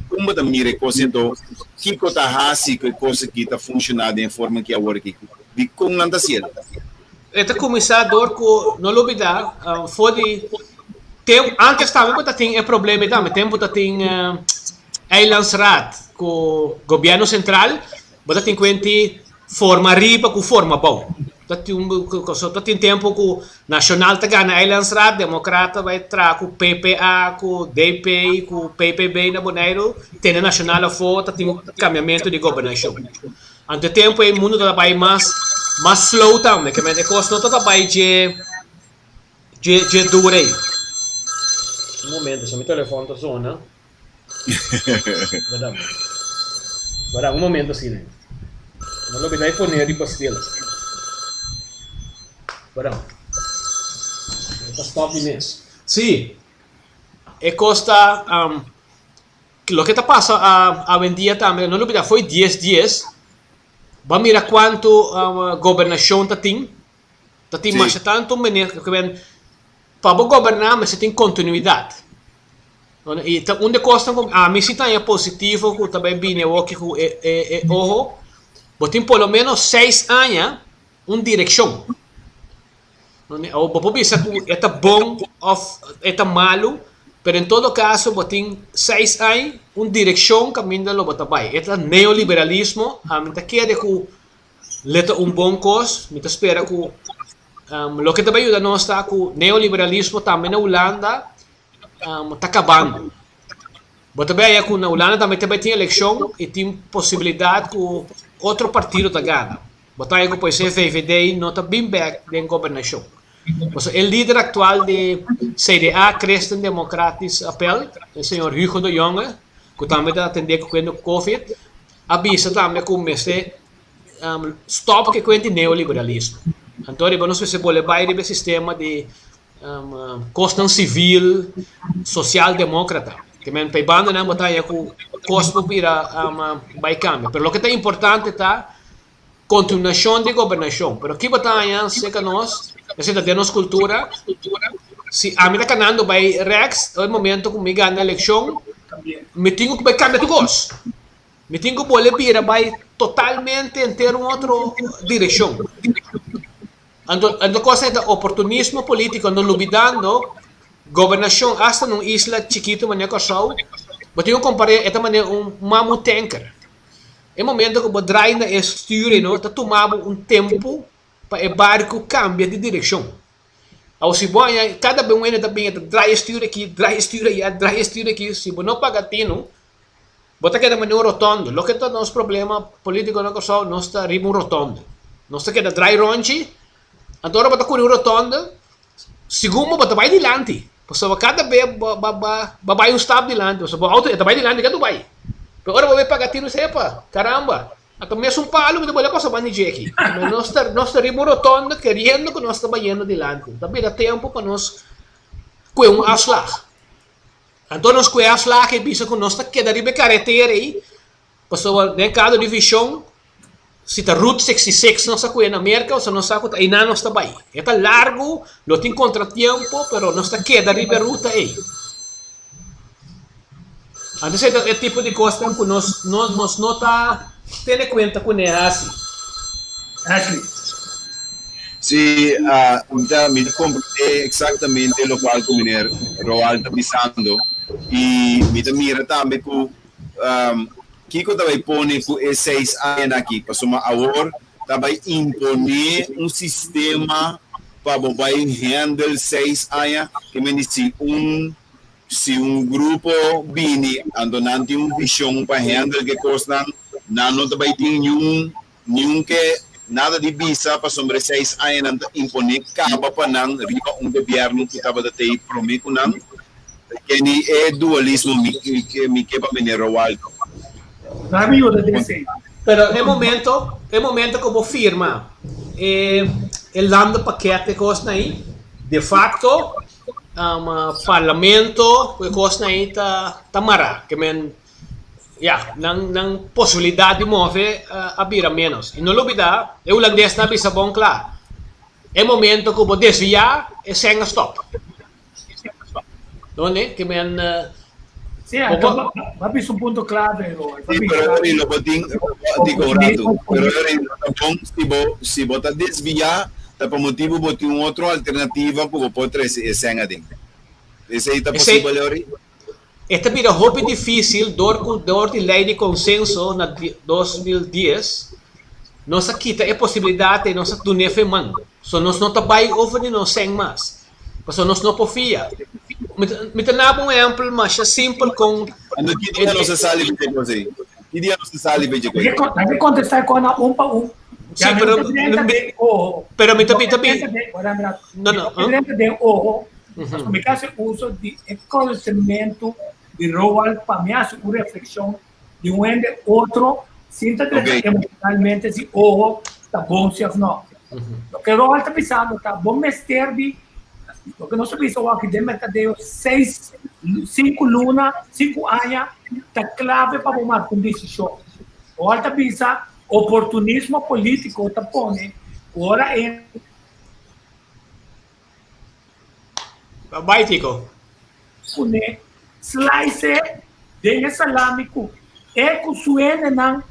Como da mira coisa então, que cota hasi que coisa que está funcionando em forma que agora aqui. De como não está sendo. Este começador que não olvidar, foi antes também tem problema também, tempo tem Eilandsraad com o governo central, mas tem quanti forma riba com forma bom. Tem tempo que o Nacional está ganhando Eilandsraad, Democrata vai entrar com o PPA, com o DP, com o PPB na Bonaire, tem a Nacional a foto, tem um cambiamento de governação. Ante tempo o mundo está mais slow também, que a coisa não está bem de dura aí. Um momento, se meu telefone está sonando. Um momento assim. Não lo vai pôr de pastelas. Varão. Está stop nisso. Sim. E costa lo que está passando a vendia também, não lo foi 10 dias. Vamos mirar quanto a governação está tem. Está tem mais tanto maneira que para governar, mas tem continuidade. E onde costa a mim se está positivo, que também bem o que ojo. Tem pelo menos 6 anos uma direção. Ou vou pensar que é bom ou é malo, mas em todo caso, tem 6 anos uma direção que a mim não está bem. É neoliberalismo, a mim quer que leta bom coisa, me espera que o que também ajuda nós está que o neoliberalismo também na Holanda está acabando. Mas também é que na Holanda também tem eleição e tem possibilidade que outro partido está ganhando. Mas aí que pode ser VVD não está bem back em governação. Mas o líder atual de CDA, Christen Democratisch Appel, o senhor Hugo de Jonge, que também está atendendo com o Covid, avisa também que o mestre stop que com o neoliberalismo. Então, nós se pode levar o sistema de costa civil, social-democrata. Que men paibando na batalha com costo vai cambiar. Mas o que é importante está continuação de governação. Mas que batalha se que nós, necessita de nossa cultura, se a mim está ganhando vai Rex, é o momento que me ganha a eleição, me tenho que vai cambiar de gosto. Me tenho que poder vir vai totalmente em ter uma outra direção. Então, coisa é oportunismo político, não olvidando governação hasta numa isla chiquita maneira que só, mas eu comparei esta maneira mamu tanker. É momento que o drive na estuure, não, está tomando tempo para o barco cambie de direção. Ao se boia cada vez está bem drive estuure aqui, se não paga tino, bota que da maneira rotondo. Lo que está nosso problema político não só, nós está ribo rotondo. Nós está que da drive ronchi, agora bota com rotondo, segundo bota vai dilante. Porque cada vez vai stop dilante, porque o auto vai dilante que tu vai. Pero agora vai pagar tiro sepa, caramba. Até mesmo palo que tu vai coisa bani aqui. Nós está ribo rotondo querendo que nós está indo dilante. Também dá tempo para nós com um afslag. Então nós com afslag e bisa que nós está queda ribe carretera aí. Porque no caso de visão se está Route 66 não está na América, ou se não está aí não está bem. Está largo, não tem contratempo, mas não está queda riba ruta aí. Então é o tipo de coisa que nós não está tendo conta com é assim. Ashley. Sim, me comprei exatamente o qual o mineiro Roal está pensando e me mira também que Kiko também põe com esses 6 anos aqui, para somar agora, também impor sistema para handle 6 anos, que me diz se grupo bini andando tem visão para handle que custa, não também tem nenhum que nada de visa para sobre 6 anos impor caba para não riba governo que estava até prometo não que ni é dualismo que me quepa me Roal. Na miúda desse. Pero é momento como firma el dando paquete costa aí, de facto, parlamento costa aí tá mara, que men nang possibilidade de mover a bira menos. E não olvidar, o holandês na bisa bom claro. É momento que vou desviar e sem stop. Não é? Que men Sì, va visto un punto clave. Sì, però lo dico rato, però se bota desviar, tá por motivo botar outra alternativa para poder ser assim. Esse aí tá possível ori? Esta vira hobby difícil door de lei de consenso na 2010. Nós quita a possibilidade de nós do nefeman. So nós não trabalha over de nós sem mais. Porque nós não confia. Me tornava um exemplo mais simples com... Que dia não se sale de coisa aí? Que dia não se sale de coisa? Deve contestar com a um para um. Sim, pero me também... Não. De ojo, me caso uso de conhecimento de Roal para me hacer uma reflexão de um ende outro, sinta emocionalmente se ojo está bom se não. O que Roal está pensando, está bom mestre de o que nós sabemos aqui de mercadeo 5 anos está clave para tomar uma decisão. O alta pensa oportunismo político está pone agora é vai Tico. Pune slice de salame com que suena na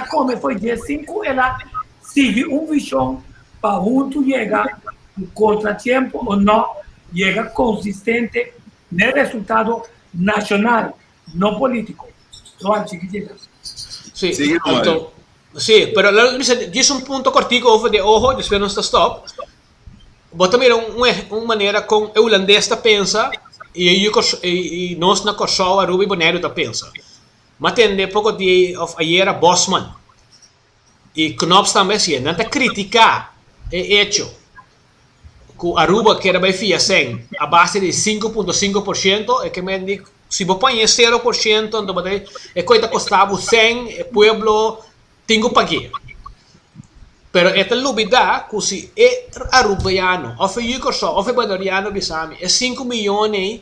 como foi dia 5 ela sigue visão para junto chegar contratiempo ou não chega consistente no resultado nacional, não político. Sí, sí, pero diz ponto cortico over de ojo, después não está stop. Bota mira uma maneira com o holandês está pensa e nós na Kosovo a Ruby Bonero está pensa. Mas tem pouco de ayer a Bosman e Knops também se não está criticar é hecho. Que Aruba que era bem fia sem a base de 5.5% é que me diz se você põe 0% então é coisa custava 100 o pueblo tem que pagar. Pero esta lubida que se é arubiano ou foi Yugoslavo ou foi badoriano bisami é 5 milhões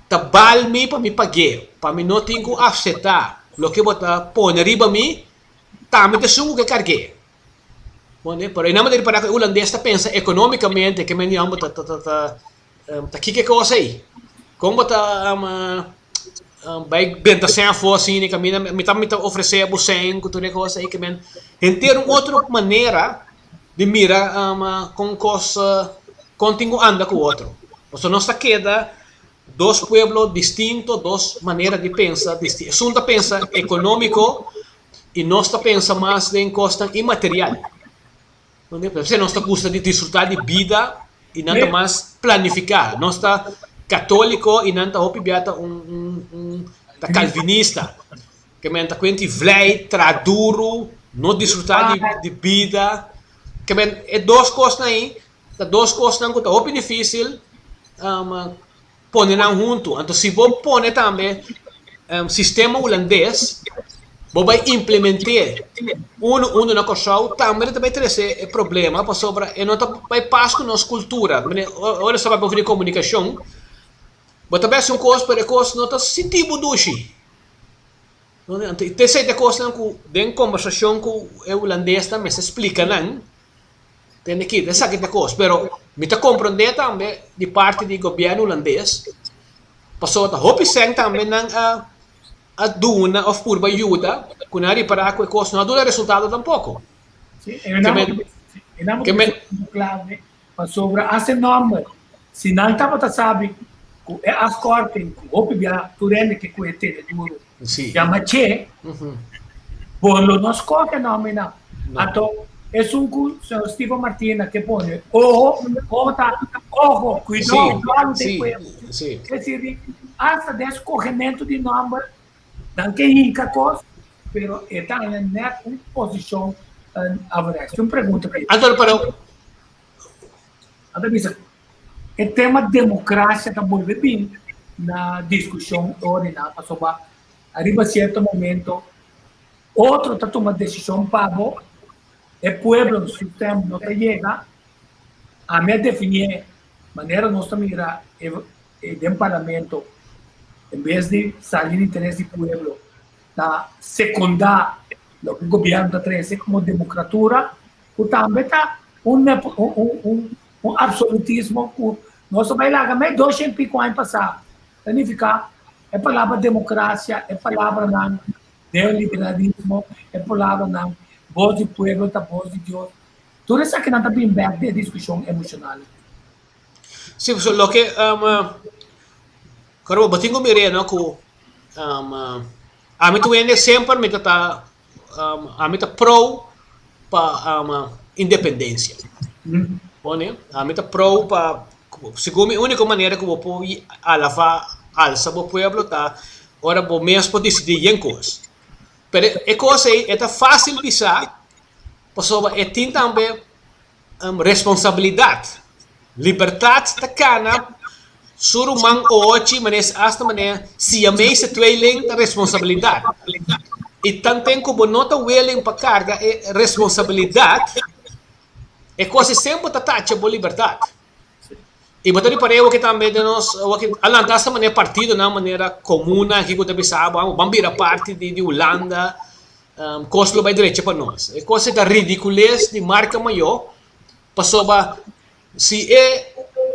tá balme para me pagar para me não ter que aceitar o que bota põe riba me tá me desungo que cargue. Pero não é para que o holandês pensa economicamente que me diamo tá que coisa aí. Como tá vai benta sem a força assim que me tá oferecer a sem com tudo coisa aí que men ter outra maneira de mirar com coisa contigo anda com o outro. Então nós queda dois pueblos distintos, duas maneiras de pensar distintas. Um pensa econômico e nós pensa mais em coisa imaterial. Você não está gosta de desfrutar de vida e não está mais planificar. Não está católico e não está opibiata tá calvinista. Que men está quente vlei, traduro, não desfrutar de vida. Que men é duas coisas aí, tá duas coisas não está opi difícil, pôr não junto. Então se você põe também sistema holandês vai implementar na Kosovo também vai ter esse problema para sobre e não vai passar com nossa cultura. Olha só para a comunicação, mas também são coisas para coisas não está sentindo dushi. Tem certa coisa que de conversação com o holandês também se explica não. Tem que ter essa coisa, pero me está compreender também de parte do governo holandês. Passou a hopi sem também a duna of purba ajuda, kunari para que coisa não dá resultado tampouco. Sim, clave para sobre esse nome. Se não estava sabe que as cortes, hopi via turene que coete duro. Chama che. Bolo nos qualquer nome não. Então é o Steve Martina que põe ojo, cuidado de coelho. É dizer, hasta de escorrimento de nome não que inca coisa, pero está na posição average. Uma pergunta para ele. Então, o tema democracia está muito bem. na discussão ordinada, sobre arriba certo momento, outro está tomando decisão para o pueblo no sistema não chega, a me definir maneira nós também irá em parlamento, em vez de sair do interesse do pueblo, da secundar o que o governo está trazendo como democratura, o também está um absolutismo que nós vai lá, mas 200 e pico anos passar, significa é palavra democracia, é palavra não neoliberalismo, é palavra não voz do pueblo, da voz de Deus. Tudo isso aqui não está bem back de discussão emocional. Sim, so lo que karo batingo mire no ko amit wende sempre mita ta amita pro pa independência. Pone, amita pro pa segundo a única maneira que vou pôr alça o pueblo tá ora bo mesmo decidir em coisa. Pero é coisa é tá fácil pisar, passou é tem também responsabilidade. Liberdade ta kana suru mang ochi manes hasta mané si amei se tweeling ta responsabilidade. E tanto ko bonota willing pa carga é responsabilidade. É quase sempre ta tacha bo liberdade. E batari pareu que também de nós o que alanta mané partido na maneira comuna que ko tabi sabo bambira parte de Holanda coslo by direita para nós. É coisa da ridiculez de marca maior passou ba se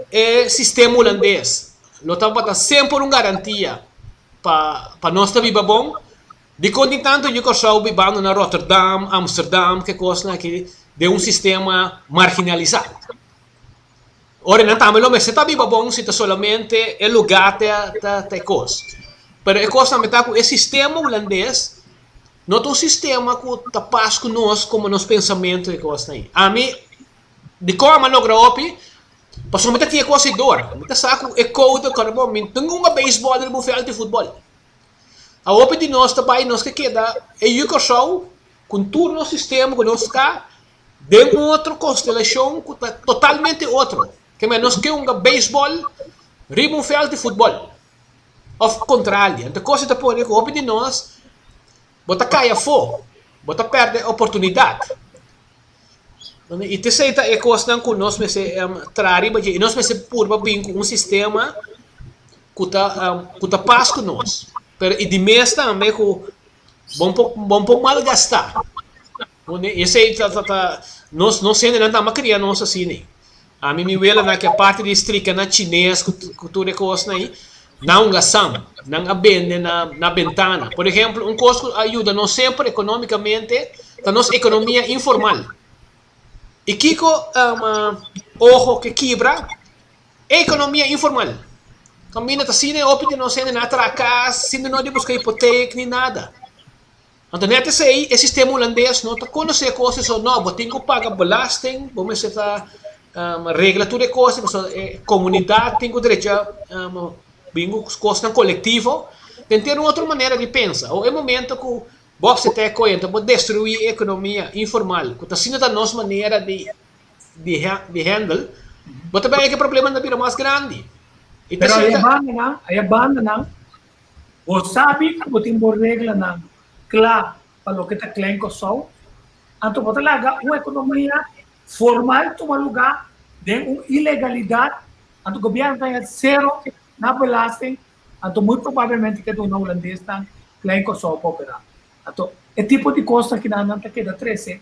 é sistema holandês, não está sempre uma garantia para nós estar viva bom. De quando em tanto eu estou vivendo na Rotterdam, Amsterdam, que coisa aqui de sistema marginalizado. Ora não também lo se está viva bom se está solamente é lugar de coisa. Pero é coisa também tá com o sistema holandês, não é um sistema que está paz com nós como nos pensamentos e coisa aí. A mim de como a logra opi, passou muita tinha coisa dor, muita saco é code para bom, tenho uma beisebol de bufel de futebol. A opi de nós também nós que queda é o que show com todo o sistema que nós cá de outra constelação que tá totalmente outro, que menos que beisebol, ribufel de futebol. Of contrário, então coisa da por que opi de nós bota caia fo, bota perde oportunidade. E te sei é coisa que nós me se trari, mas nós me se purba bem com sistema que tá paz com nós. Pero e de mês também com bom pouco mal gastar. E sei nós não sendo nada mais criar nossa assim. A mim me vela na que a parte de estrica na chinês cultura coisa aí não gastam, não abende na ventana. Por exemplo, coisa ajuda nós sempre economicamente, a nossa economia informal. E Kiko, ojo que quebra, é economia informal. Caminha tá sine opte não sendo nada atrás, sendo não de buscar hipoteca nem nada. Então nete sei, o sistema holandês não tá conhecer coisas ou não, vou ter que pagar belasting, vamos ser regra tudo é coisa, mas comunidade tem que direito bingo coisa coletivo, tem que ter outra maneira de pensar. Ou é momento que você tem conta, pode destruir a economia informal, que está sendo da nossa maneira de handle, mas também é que o problema não vira mais grande. Pero a banda não, você sabe que você tem uma regra não, claro, para o que está claro que sou, então você larga uma economia formal toma lugar de uma ilegalidade, então o governo tem zero na belastning, então muito provavelmente que o holandês está claro que sou para operar. Então, é tipo de coisa que não está queda 13,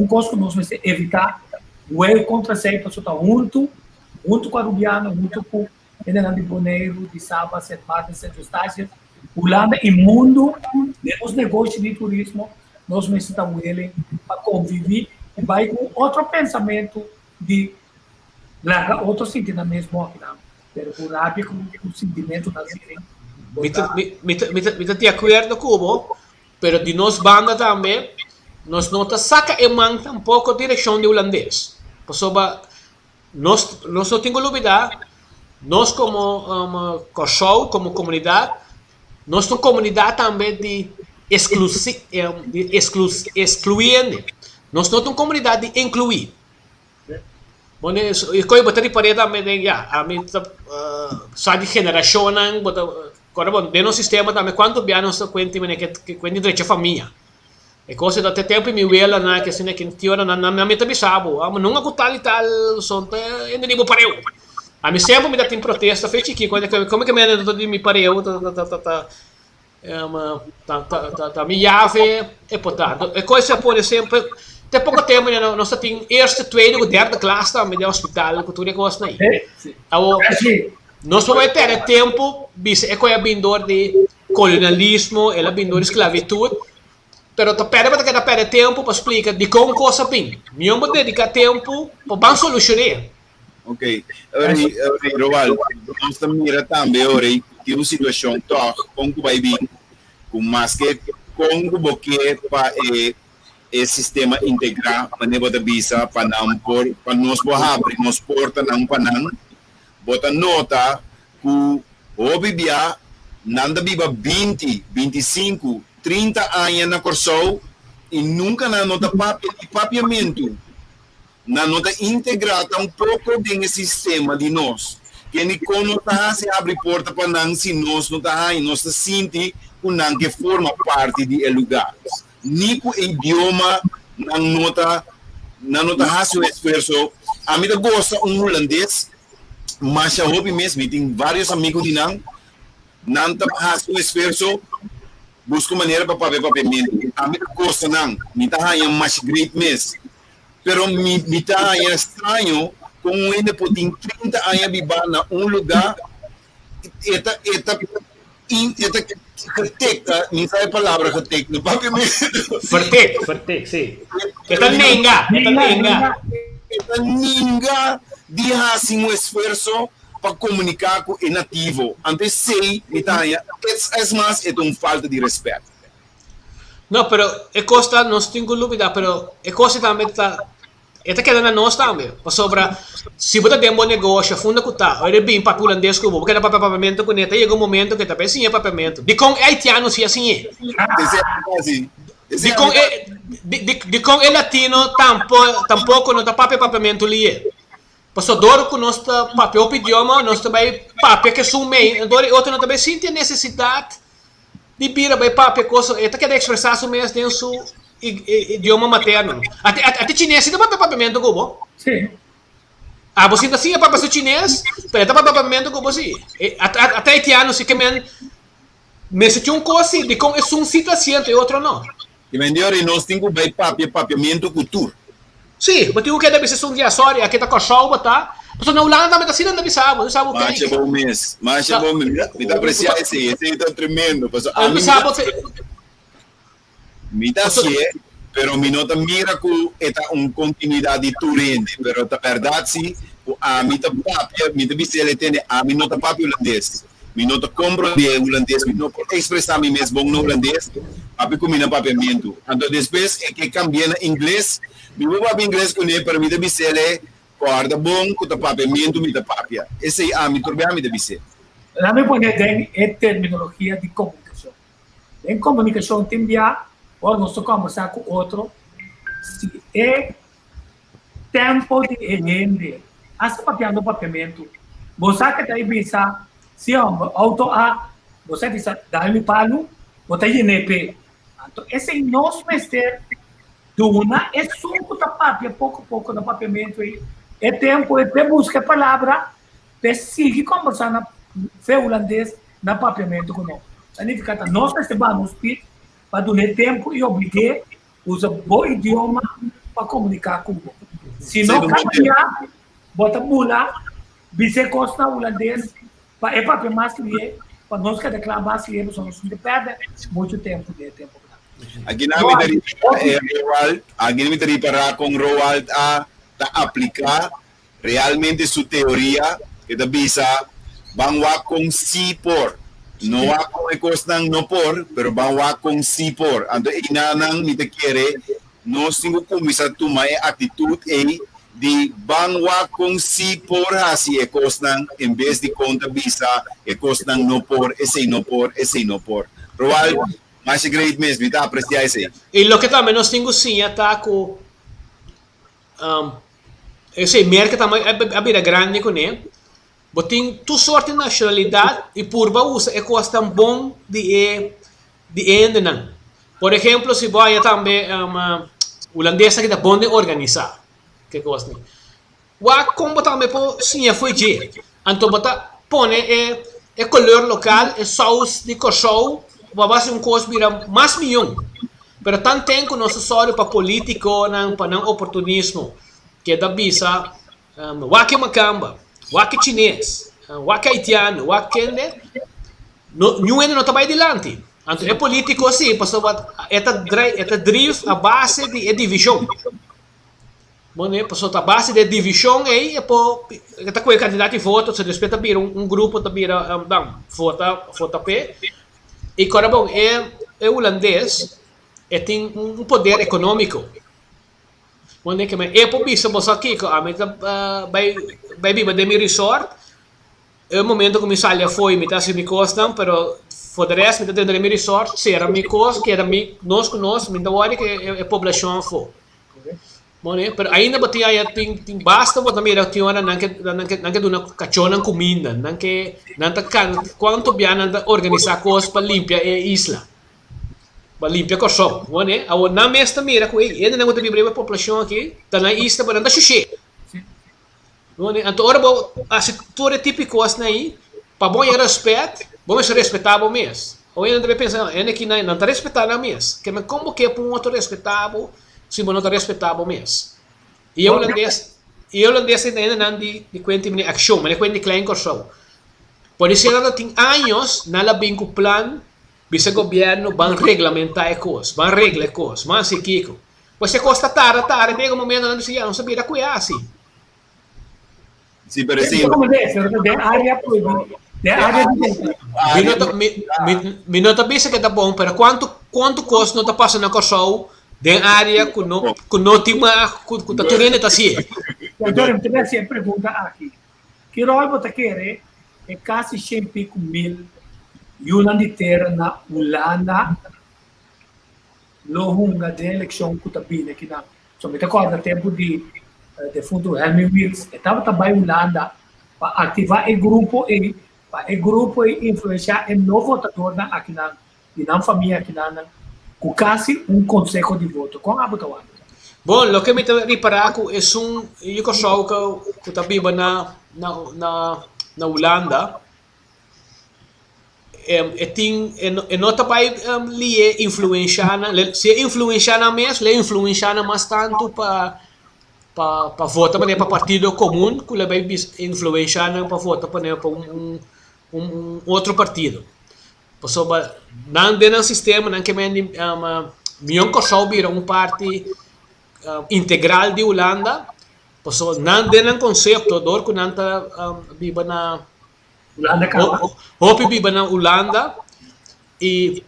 coisa que nós vamos evitar, o contra sei para estar junto com a Rubiana, junto com de Boneiro, de Saba, Sete Martins, Sete Eustácio, Holanda e mundo, os negócios de turismo, nós necessitamos ele para conviver e vai com outro pensamento de largar outro sentido mesmo aqui, pero por rápido com o sentimento da gente. Me de acordo com pero de nós banda também, nós não saca e manta um pouco a direção de holandês. Pessoa, nós não temos dúvida, nós como show, como comunidade, nós somos comunidade também de excluindo. Nós não temos comunidade de incluir. Bom, e coi bater de parede também, já, a mim sa di generacionan, agora de no sistema também quanto bem nós conti que conti direito família. E coisa da tempo mi vela na que sine que tiora na meta bisabo, mas não a tal e tal sonte ainda nem pareu. A mi sempre mi dá tem protesta fece que como que me mi pareu mi jave e portanto e coisa pode sempre te pouco tempo nós tem eerste, tweede ou derde klas também de hospital que tudo coisa aí. Nós vamos ter tempo bis é coisa bindor de colonialismo, ela bindor de esclavitud. Pero tu perde tempo para explicar de como coisa bem. Não vou dedicar tempo para solucionar. Ok. Roal, nós também também ora que uma situação toh com que vai vir com mais que com o boque para o sistema integrar para não botar visa para não por para nós abrir nós porta não para não botar nota que o bibia nanda biba 20, 25 30 anos na Corsou e nunca na nota papiamento, na nota integrada um pouco desse sistema de nós. Que nem quando se abre porta para nós, se nós não está aí, nós se sente que forma parte do lugar. Nem com o idioma, na nota o esforço. A mim gosta holandês, mas eu houve mesmo, tem vários amigos de não o esforço. Busco maneira para papiamento. A mim gosta não, me tá aí mais great mess. Pero me tá aí estranho como ainda por 30 anos viver na lugar eta reteca, nem sabe a palavra reteca, no papiamento. Vertek, sim. Eta ninga. Eta ninga dia assim um esforço para comunicar com o nativo. Antes sei, Itânia, é mais uma falta de respeito. Não, pero é costa, não tenho dúvida, pero é costa também está quedando na nós também. Sobre, se você tem um bom negócio, funda que tá, olha bem para holandês que porque era papiamento com neta, chega um momento que também sim é papiamento. De com haitiano se assim é. De com é latino tampouco não tá papiamento ali. Passador com nosso papel idioma, nós também papel que sumei, outro não também sente necessidade de vir para papel coisa, é que expressar o mesmo em seu idioma materno. Até chinês ainda papiamento como? Sim. Ah, você ainda sim é papel chinês, mas é papiamento como assim? Até haitiano se que mas se tinha um coisa de como é um situação e outro não. E melhor nós temos que papiamento cultura. Sim, mas tem que deve ser um dia só, aqui tá com a show, tá? Mas na Holanda também tá sendo não sabe o que. Mas é bom mês, me dá apreciar esse tá tremendo, mas a mim sabe me dá se pero me nota mira que é continuidade turende, pero a verdade sim, a mim tá papia, me deve ser ele tem a mim nota papia holandês. Me nota compreender holandês, me não expressar me mesmo no holandês, papi com minha papiamento. Então depois é que cambia na inglês. Me vou para inglês com ele, para mim deve ser ele corda bom com o papiamento, me dá papia. Esse é a minha turma, me deve ser. Lá me põe é terminologia de comunicação. Em comunicação tem dia, ou nós conversar com outro, se é tempo de entender. Essa papiamento, você que está aí pensar, se é um auto A, você diz, dá-me palo, você tem NP. Então, esse é nosso mestre. Duna é suco da papia, pouco a pouco no papiamento aí. É tempo, é para buscar palavra, para seguir conversando em holandês na papiamento conosco. Significa que nós recebemos para dar tempo e obrigar usa bom idioma para comunicar com você. Se não cambiar, bota mula, você gosta holandês, é papel mais que para nós que declarar mais que nós não perde muito tempo de tempo. Aqui na me daria para com Roald a aplicar realmente sua teoria que da bisa vamos com si por não há com coisa não por, pero vamos com si por. Então inanang me te quer nós temos que começar a tomar atitude de vamos com si por assim é coisa em vez de conta bisa é coisa não por, esse não por. Roald mas é great mesmo, está apreciar isso aí. E o que também nós temos sim, está com esse mercado também é bem grande com ele. boting tu sorte nacionalidade e por ba usa é coisa tão bom de ende não. Por exemplo, se vai também uma holandesa que tá bom de organizar, que coisa nem. Wa como também po sim foi je. Anto bota pone é color local, é sauce de cachorro, vai base coisa vira mais milhão. Pero tan tem que nosso sório para político para não oportunismo que da bisa wake macamba, wake chinês, wake haitiano, wake não não tá bem adiante. Então é político assim, passou eta drive a base de divisão. Bom, né? Passou a base de divisão aí é por está com o candidato de voto, se respeita vir grupo tá vira vota p e agora bom é holandês tem poder econômico. Onde que é por isso você aqui que a meta vai vir de mi resort é o momento que me salha foi me tá se me costam, pero for the rest me tá dentro de mi resort será me cost que era me nós me dá hora que é população for. Bom, né? Pero ainda batia aí tem basta botar mira tinha hora não que dona cachona comida, não que quanto bem anda organizar coisas para limpar a isla. Para limpar o chão, né? A na mesta mira com ele, ainda não tem a população aqui, tá na isla para andar xuxê. Né? Então ora a situação típica assim aí, para bom respeito, vamos respeitar o mês. Ou ainda deve pensar, ainda que não está respeitando o mês, que me como que é para um outro respeitável se não está respeitado mês. E o holandês ainda não de conta de ação, mas conta de klein corso. Por isso ainda tem anos na la bem com plan, bisa governo van regulamentar coisas, van reglar coisas, mas se kiko. Você costa tarde, pega um momento onde se não sabia cuidar assim. Sì, per esempio. Come adesso, de área proibida, de área de Mi nota bisa que tá bom, pero quanto custa não tá passando na corso? De área que não tem mais, que está tudo está assim. Agora, eu tenho uma pergunta aqui. Que rol você quer é quase 100.000 yunan de terra na Holanda, longa de eleição que está vindo aqui na. Só me recorda tempo de fundo Helmut Wilks, estava também na Holanda para ativar o grupo e influenciar o novo votador aqui na família aqui na com quase conselho de voto. Com a botawana. Bom, o que me reparar é eu que sou que está vivo na Holanda, não está bem lhe influenciar, se influenciar mesmo, lhe influenciar mais tanto para votar para partido comum, que ele vai influenciar para votar para outro partido. Pessoal, não dentro do sistema, não que minha coisa vira parte integral de Holanda, pessoal, não dentro do conceito, dor que não está viva na viva na Holanda e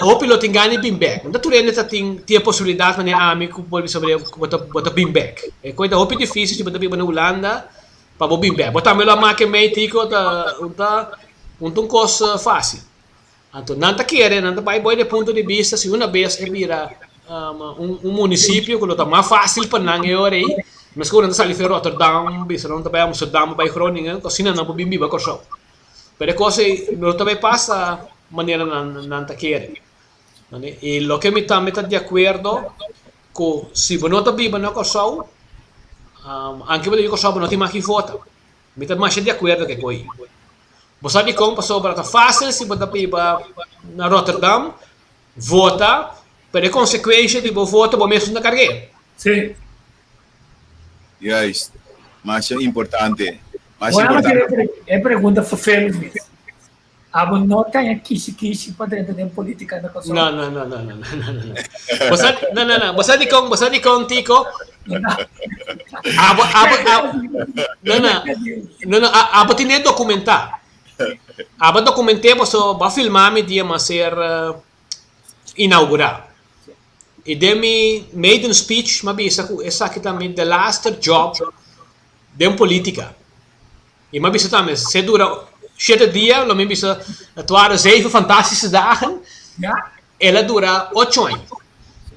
hope lo tingani bim back. Não tu ainda tem a possibilidade de amigo pode saber botar bim back. É coisa hope difícil de botar viva na Holanda para bim back. Botar melhor máquina meio tico tá coisa fácil. Então, não está querendo, não está bem do ponto de vista, se uma vez vira município, que está mais fácil para não ir aí, mas quando está ali em Rotterdam, bisa não está bem Amsterdam, bem Groningen, assim não pode viver com isso. Mas a coisa não também passa maneira não está querendo. E o que me está de acordo, que se você não está vivendo com isso, anche se você não tem mais que votar, me está mais de acordo que coi. Você sabe como passou para fácil se você para na Rotterdam vota, para a consequência de você votar você mesmo na carreira. Sim. Yes, mas é importante. É pergunta para Félix. A não tem aqui para dentro da política da coisa. Não. Você de contigo. Aba tinha documentar. Aba documentei você vai filmar me dia mas ser inaugurar. E demi maiden speech mas bisa essa aqui também the last job de política. E mas bisa também se dura 7 dias, lo bisa atuar 7 fantásticos dagen. Ja. Ela dura 8 anos.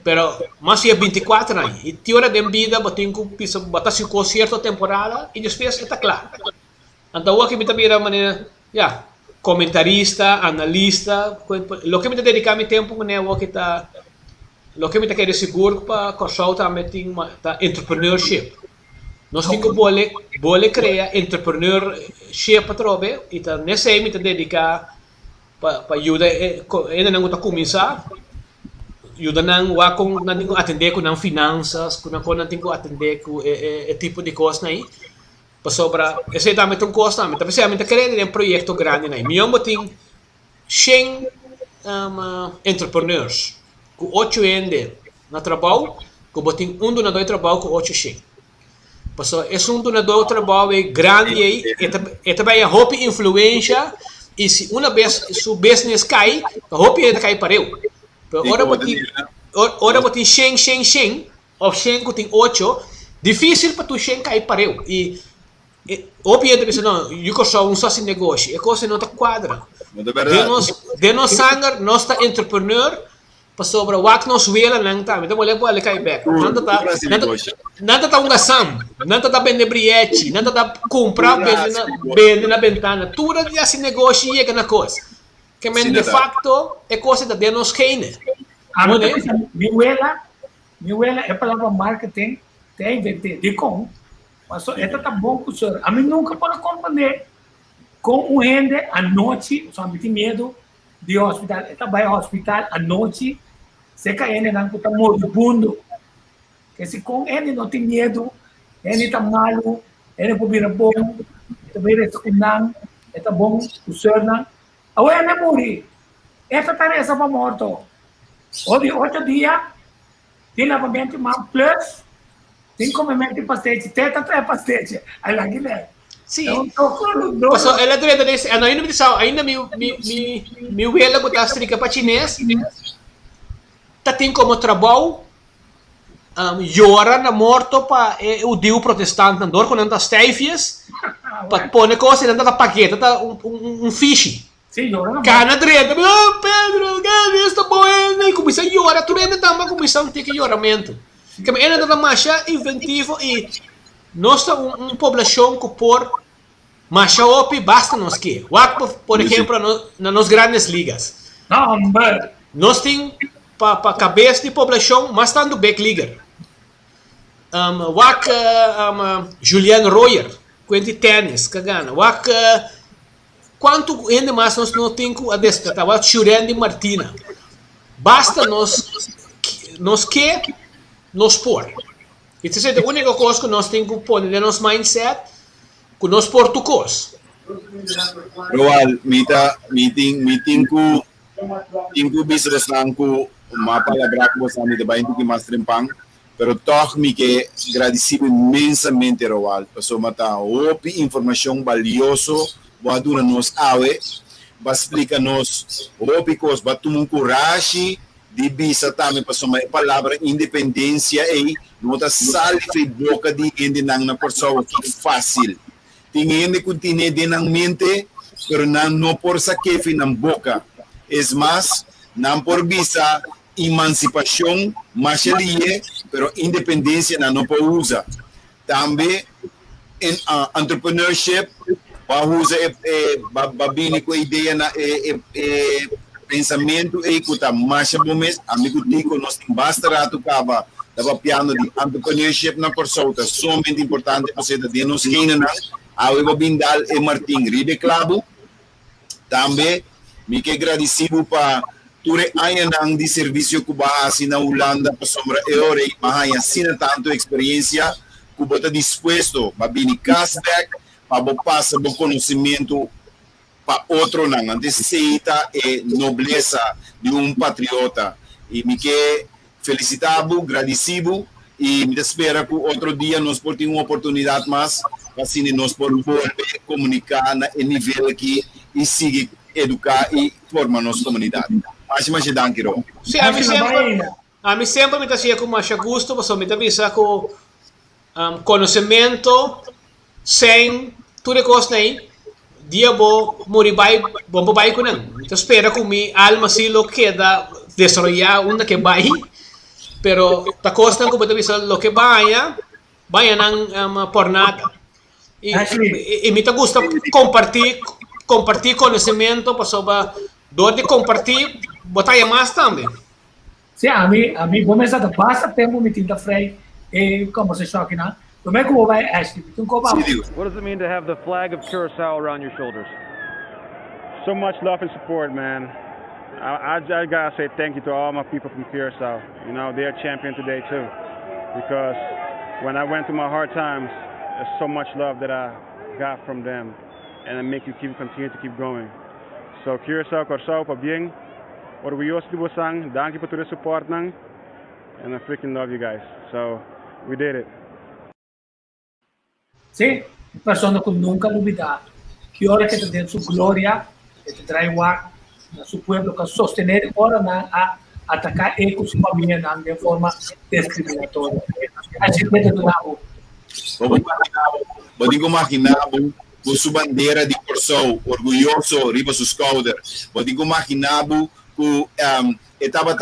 Pero mas é 24 anos. E teoria de vida botinho bisa batas com certa temporada e depois está claro. Então, o que me mira maneira, comentarista, analista, lo que me dedicar meu tempo maneira o que tá, lo que me querer seguro para correr também tem entrepreneurship. Nós temos que bole criar entrepreneurship para trobe e tá nesse aí me dedicar para ajudar ainda não está começar ajuda não wa com não atender com finanças com não tem que atender com tipo de coisa aí para sobra esse também tem coisa também tapi se querer um projeto grande aí meu botin 100 entrepreneurs com 8 ende na trabalho com botin do na dois trabalho com 8 100 Paso, é na dois trabalho grande aí e também a hope influência e se uma vez seu business cai a hope ainda cai para eu ora botin 100 ou 100 que tem 8 difícil para tu 100 cair para eu e obviamente pensa não eu que só sócio negócio é coisa não tá quadra de nós sangue nós tá entrepreneur para sobre o que nós vela não tá então olha para cai back nada tá gasam nada tá vender briete nada tá comprar vender na ventana tudo de assim negócio e é na coisa que men de facto é coisa da de nós queine mi abuela é palavra marketing tem de com mas esta tá bom com o senhor a mim nunca pode compreender com o ende à noite só me tem medo de hospital esta vai ao hospital à noite se cai não tá moribundo que se com ele não tem medo ele tá malo ele pode vir bom ele vai responder tá bom o senhor não a ele morrer esta tarefa para morto hoje 8 dias tem lavamento de mão plus tem comimento pastéis teta 3 pastéis aí lá que é sim então ela deve dizer ainda me disse ainda me vela botar strica para chinês tá tem como trabalho llora na morto para o dio protestante andor quando anda steifias para pôr coisa e anda paquete tá um fish sim llora cana direita Pedro que está boendo e começa a llorar tu ainda tá mas começa a ter que lloramento que ainda tá mais inventivo e nós tá população que por mais op basta nos que por exemplo nas grandes ligas não nós tem para cabeça de população mas estando back liga Julian Royer quanto tênis cagana quanto ainda mais nós não temos a destacar Churende Martina basta nós que nos por isso é a única coisa que nós temos que pôr no nosso mindset que nós por tu coisa Roal meeting ku business lang ku uma palavra que você me dá que mais trempang pero toch me que agradecido imensamente Roal passou mata opi informação valioso boa nos awe ba explica nos opi cos ba tumung coragem de bisa também passou uma palavra independência e nota salve boca de gente na pessoa que fácil tinha que continuar de na mente pero não por saque na boca es más não por visa emancipação mas ele pero independência não pode usar também em entrepreneurship para usar babini com ideia na pensamento e kuta mas bomes amigo tico nós tem basta rato cava dava piano de entrepreneurship na pessoa somente importante para ser de nós quem não a eu bindal e Martin Ride Clavo também me que agradecido para ture ayanang de serviço que bahasi na Holanda para sombra eore mahaya sina tanto experiência que bota disposto para bini cashback para passar o conhecimento para outro não anteceita e nobleza de patriota e me que felicitado agradecido e me espera que outro dia nós por ter uma oportunidade mais para assim nós por comunicar na nível aqui e seguir educar e formar nossa comunidade. Mas danke ro. Sim, a mim sempre me dá com mais gosto, você me avisa com conhecimento sem tudo coisa aí. Dia bo moribai bomba bai com não. Então espera que mi alma se lo queda desarrollar uma que vai, pero ta costa que me avisa lo que vaya não por nada. E me gusta compartir conhecimento para sobre dor de compartir, botar mais também. Sim, a mim, vou começar a passar tempo me tinta frei e como se choque, né? Como é que eu vai Ashley? What does it mean to have the flag of Curacao around your shoulders? So much love and support, man. I gotta say thank you to all my people from Curacao. You know, they're champion today too. Because when I went through my hard times, there's so much love that I got from them. And it make you continue to keep going. So Curacao, Corsao, pa bien. Orgulloso de vocês. Thank you for the support, nang. And I freaking love you guys. So, we did it. Sim, persona que nunca duvidar que hora que tem sua glória, que te trai a seu povo que sostener ora a atacar e com sua família de forma discriminatória. A gente tem que dar Pode imaginar com sua bandeira de Corsou, orgulhoso, riba seus caudas. Pode imaginar com estava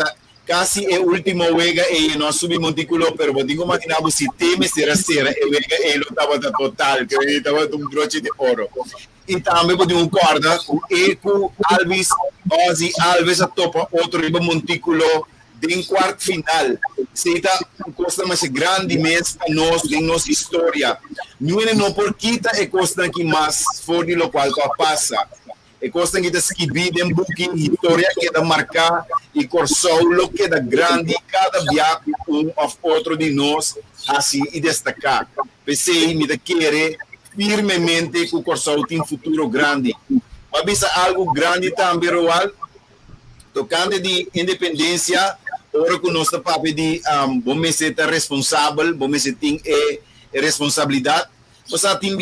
quase a última vega e nós subimos montículo, pero pode imaginar se teme ser e vega ele estava total, que ele estava um broche de ouro. E também pode corda com Eco, Ozzy Alves a topa outro riba montículo de quarto final. Seita costa mais grande mês para nós em nossa história. Não por quita é costa que mais for de lo qual passa. É costa que escrever em booking história que da marcar e Corsou lo que da grande cada viagem ou outro de nós assim e destacar. Pensei me da querer firmemente que o Corsou tem um futuro grande. Mas algo grande também, Roal, tocante de independência. Ora que nosso papel de vamos ser responsável, vamos ser responsabilidade. Você tem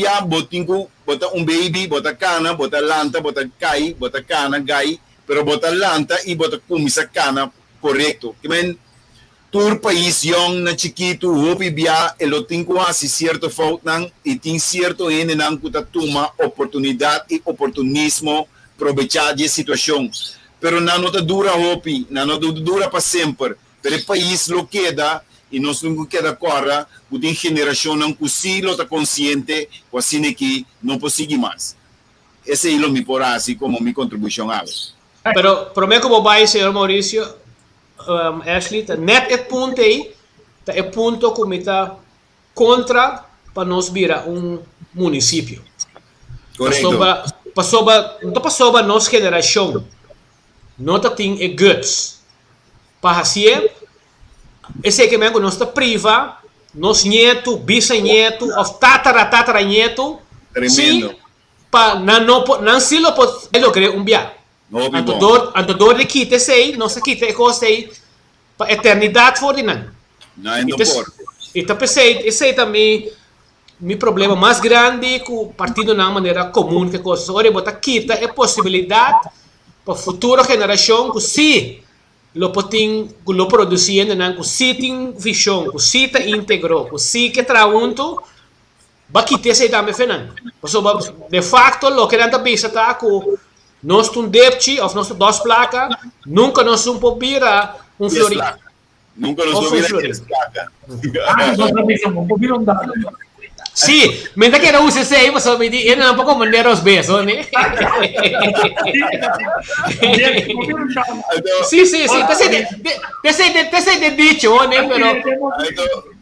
bota baby, bota cana, bota lanta, bota cai, bota cana, gai, pero bota lanta e bota comisa cana correto. Que men tur país young na chiquito, hopi bia, elo tinko asi cierto fault nang, e tem certo ene nang kutatuma oportunidade e oportunismo aprovechar de situação. Pero não dura hopi, não dura para sempre. Pero o país lo queda e nós não queda corra, tem geração não consigo estar consciente, assim que não consigo mais. Esse é o meu por assim como minha contribuição a Pero prometo que vai, senhor Maurício, Ashley, net é ponto aí, é ponto que está contra para nós virar município. Correto. Não passou para nossa geração. Não tem guts. Para assim, esse que mesmo nós priva, nos nieto, bisneto, ou tataranieto, tremendo. Para não se lo pode lograr viagem. Anto dor de quita sei, nossa quita é coisa aí para eternidade for de não. Não é não por. Então pensei, esse também meu problema mais grande que o partido na maneira comum que coisa. Ora botar quita é possibilidade para a futura geração que se lo produzindo não que se tem visão, que se está íntegro, que se que traunto ba quita sei também fenan. De facto lo que anda bisa tá que nós tun depchi of nós duas placas nunca nós virar florim. Nunca nós virar placa. nós não dado. Sim, mentre que não usa sei, mas me di, ele não pode mandar os beijos, né? Sim, tem de dicho, né?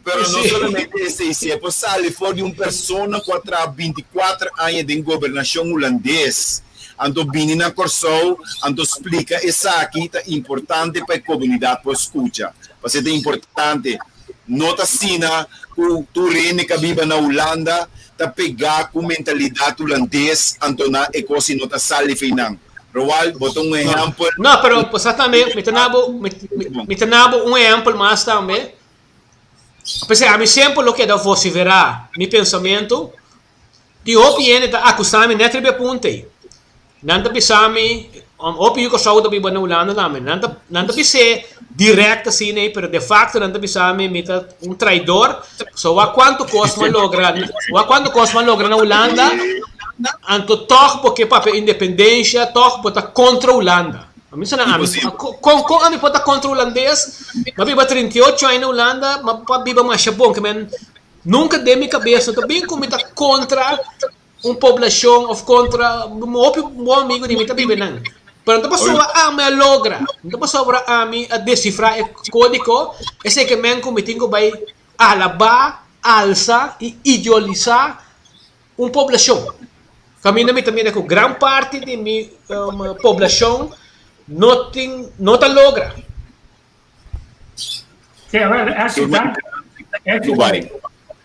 Pero não somente esse, se é possível, for de uma pessoa que há 24 anos de governação holandês, ando vindo na Corsou, ando explica isso aqui é importante para a comunidade para escutar, porque é importante. Nota sina o turene que vive na Holanda tá pegar com mentalidade holandês antona e coisa nota sali finan. Roal botou um exemplo. Não, pero pues também me tenabo um exemplo mais também. Pensei a mim sempre lo que da fosse verá, meu pensamento de opinião da acusame netre ponte. Nanta bisami opinião que só da biba na Holanda também. Nanta bise direct assim, né? Pero de facto nanta bisami mita traidor. So a quanto cosma logra na Holanda? Anto toch porque papel independência, toch bota contra a Holanda. A mim sana com a mim bota contra o holandês. Mas biba 38 aí na Holanda, mas biba mais bom que men nunca de minha cabeça também como está contra uma população ou contra um bom amigo de mim também não. Pero não passou a me logra, não passou a mim a decifrar o código, esse que me cometindo vai alabar, alçar e idealizar uma população. Caminho também é que grande parte de minha população não está logra. Sim, é assim, é Dubai.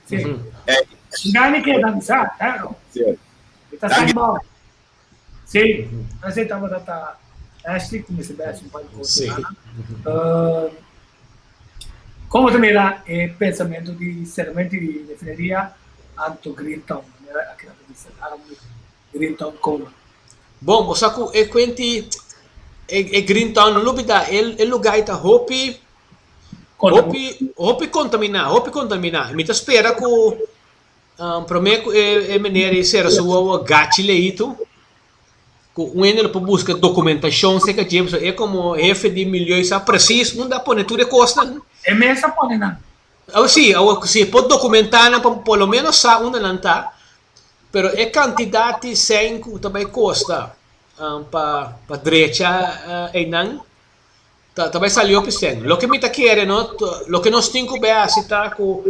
Sim. É, Ngani quer dançar, claro. certo. Está sem mal. Sim, nós estamos a Ashley, como se desse um pouco de coisa. Como também lá é pensamento de sermente de definiria anto Greentown, né? Aquela que diz Greentown como. Bom, você que quanti Greentown não lubida, é lugar está hopi contaminar. Me espera que para mim é maneira ser sua gachile itu. Com ele para buscar documentação, sei que é como jefe de milhões, preciso, não dá para tudo custa. É mesmo pode não. Sim, pode documentar, pelo menos onde não está, pero é quantidade sem que também custa para direita e não. Também saiu que tem. O que me está querendo, o que nós temos que ver é com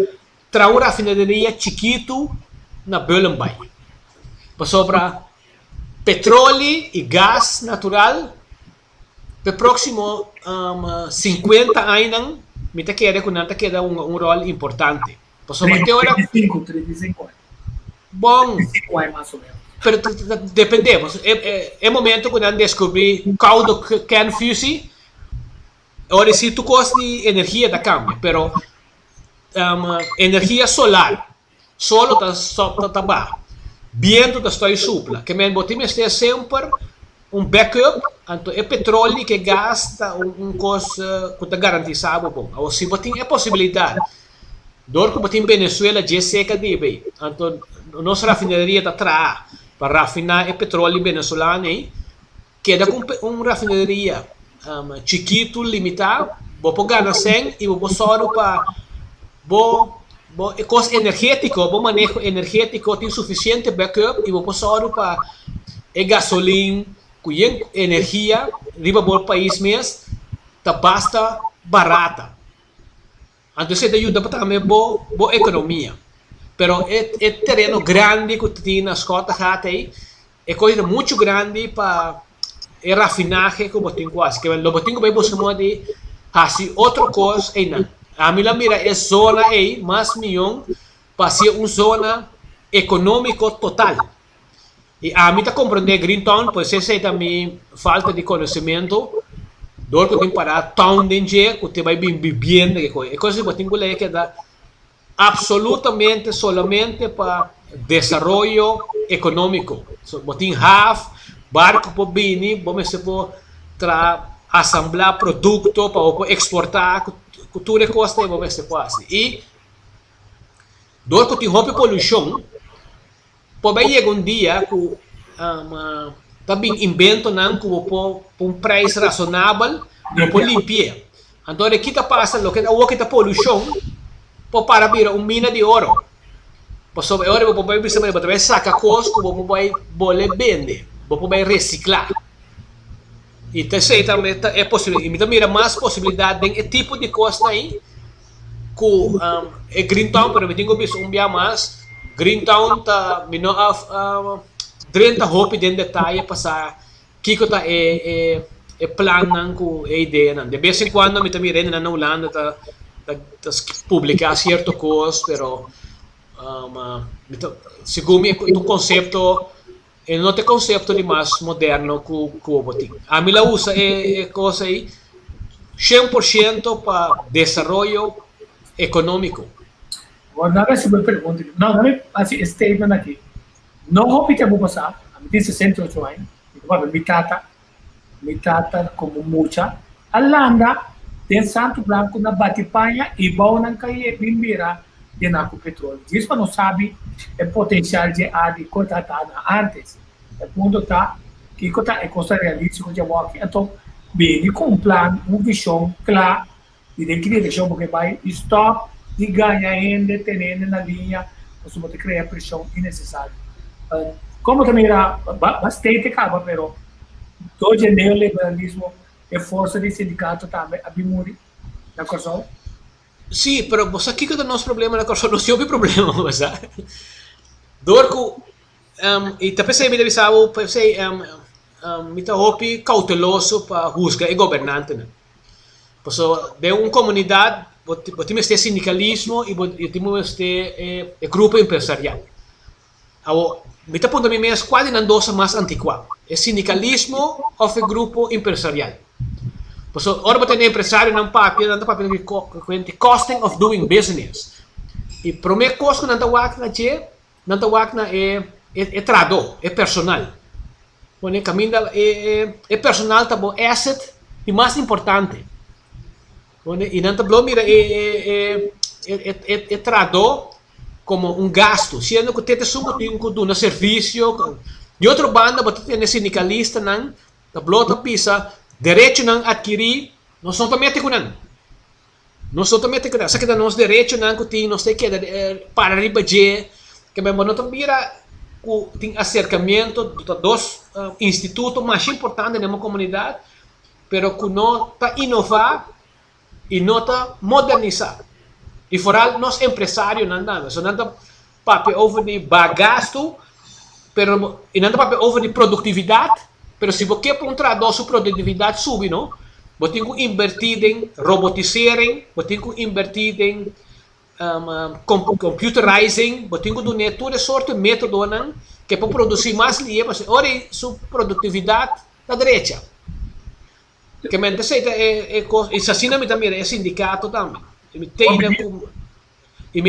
uma rafinaria chiquito na Boelenbay. Para sobra petróleo e gás natural. Para próximo 50 anos, me está querendo que não queda um rol importante. Para sobra que hora? 35 anos. Bom. 35 anos mais ou menos. Pero dependemos. É momento que não descobrir caldo can fuse. Ahora sí, tu costo de energia da cambia, pero energia solar, solo está baixo, viento está supla, que me botim este sempre um backup, então é petróleo que gasta coisa que está garantizado bom. Ou se botim é possibilidade, dor que botim Venezuela já seca de bem, então nossa rafinaria está atrás para rafinar o petróleo venezuelano, queda com rafinaria chiquito, limitado, vou pegar na 100 e vou só para coisa energética, vou manejo energético, tem suficiente backup e vou só para gasolina, que energia, riba do país mesmo, tá basta barata. Então isso ajuda para também boa economia. Pero é terreno grande que tem nas cotas aí, é coisa muito grande para é rafinagem que eu tenho quase, que eu tenho que buscar de fazer outra coisa aí não. A minha mira é zona aí, mais milhão, para ser uma zona econômica total. E a mim está compreender Greentown, pois essa é também falta de conhecimento, do que tem para town danger, que você vai bem vivendo, é coisa que eu tenho que dar absolutamente solamente para desenvolvimento econômico. Eu tenho half barco por vir, vamos assemblar produto para exportar, cultura costa e vamos fazer. E do que tem roupa poluição, pode chegar dia que também invento não com um preço razonável, não pode limpar. Então aqui está passando o que está poluição, para vir mina de ouro. Passou a hora que você vai sacar coisas que você vai vender. Vou reciclar. E terceiro também é possível. E também mais possibilidade de tipo de coisa aí que é Greentown, pero eu tenho visto dia mais. Greentown tá mino 30 roupas dentro de detalhe passar que tá é plano com a ideia não. De vez em quando me também rende na Holanda tá publicar certo coisa, pero segundo o conceito não tem conceito de mais moderno que o botim. A mim usa coisa aí 100% para desenvolvimento econômico. Agora, na vez que eu pergunto, não me assim statement aqui. Não roupa que eu vou passar, a mim tem 68 anos, mi tata como mucha, Alanda tem Santo Branco na Batipanha e bom não cai bimbira de naco petróleo. Isso não sabe o potencial de ar de contratada antes. O ponto está que é coisa realística de aqui. Então, bem, com um plano, uma visão clara, e de que direção porque vai stop de ganhar ainda, tendo na linha, você pode criar pressão innecessária. Como também era bastante acaba, pero todo o neoliberalismo é força de sindicato também, a bimuri, na corção. Sim, pero você aqui que o nosso problema na corso, nós temos problema, mas dorco e também se me deve saber, pensei me tá hopi cauteloso para juzgar o governante, né? Porque de uma comunidade, temos este sindicalismo e temos este grupo empresarial. Me tá pondo a mim mesmo quase na dosa mais antiqua, é sindicalismo ou o grupo empresarial. Porque ora você tem empresário não papel de costing of doing business. E para mim costo não tá wakna é trado, é personal. Quando caminho é personal tá bom asset e mais importante. Quando e não tá bom mira é trado como um gasto, sendo que tem sumo de um serviço. De outra banda, você tem sindicalista não tá blota pisa direito não adquirir, nós não também temos não só também temos, só que nós direito não que tem nós tem que para ribaje que bem não também tem acercamento de dois institutos mais importantes na comunidade, pero que não para inovar e não para modernizar. E fora nós empresários não dá, só não dá papel over de bagasto, pero e não dá papel over de produtividade. Pero se você quer traduzir sua produtividade sube, não? Você tem que invertir em robotisering, você tem que invertir em computerizing, você tem que dar toda sorte de método que para produzir mais livre, mas ora sua produtividade da direita. Que mente se isso assim também é sindicato também. E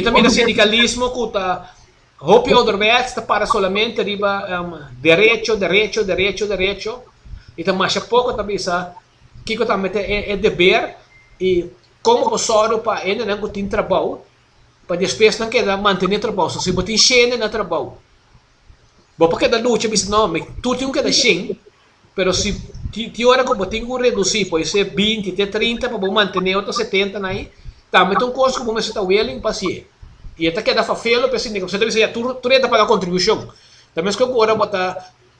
também é sindicalismo que está hopi outra vez está para solamente riba direito. E também mais pouco também sa que também é dever e como posso para ainda não tem trabalho para depois não queda manter trabalho se botin cheio na trabalho. Bom porque da luta bis não, tu tem que dar cheio, pero se ti hora que botin que reduzir, pode ser 20 até 30 para manter outro 70 aí, também tem um custo que você está willing para ser. E até que dá fafelo, pensei que você deve ser tu renda para a contribuição. Também que agora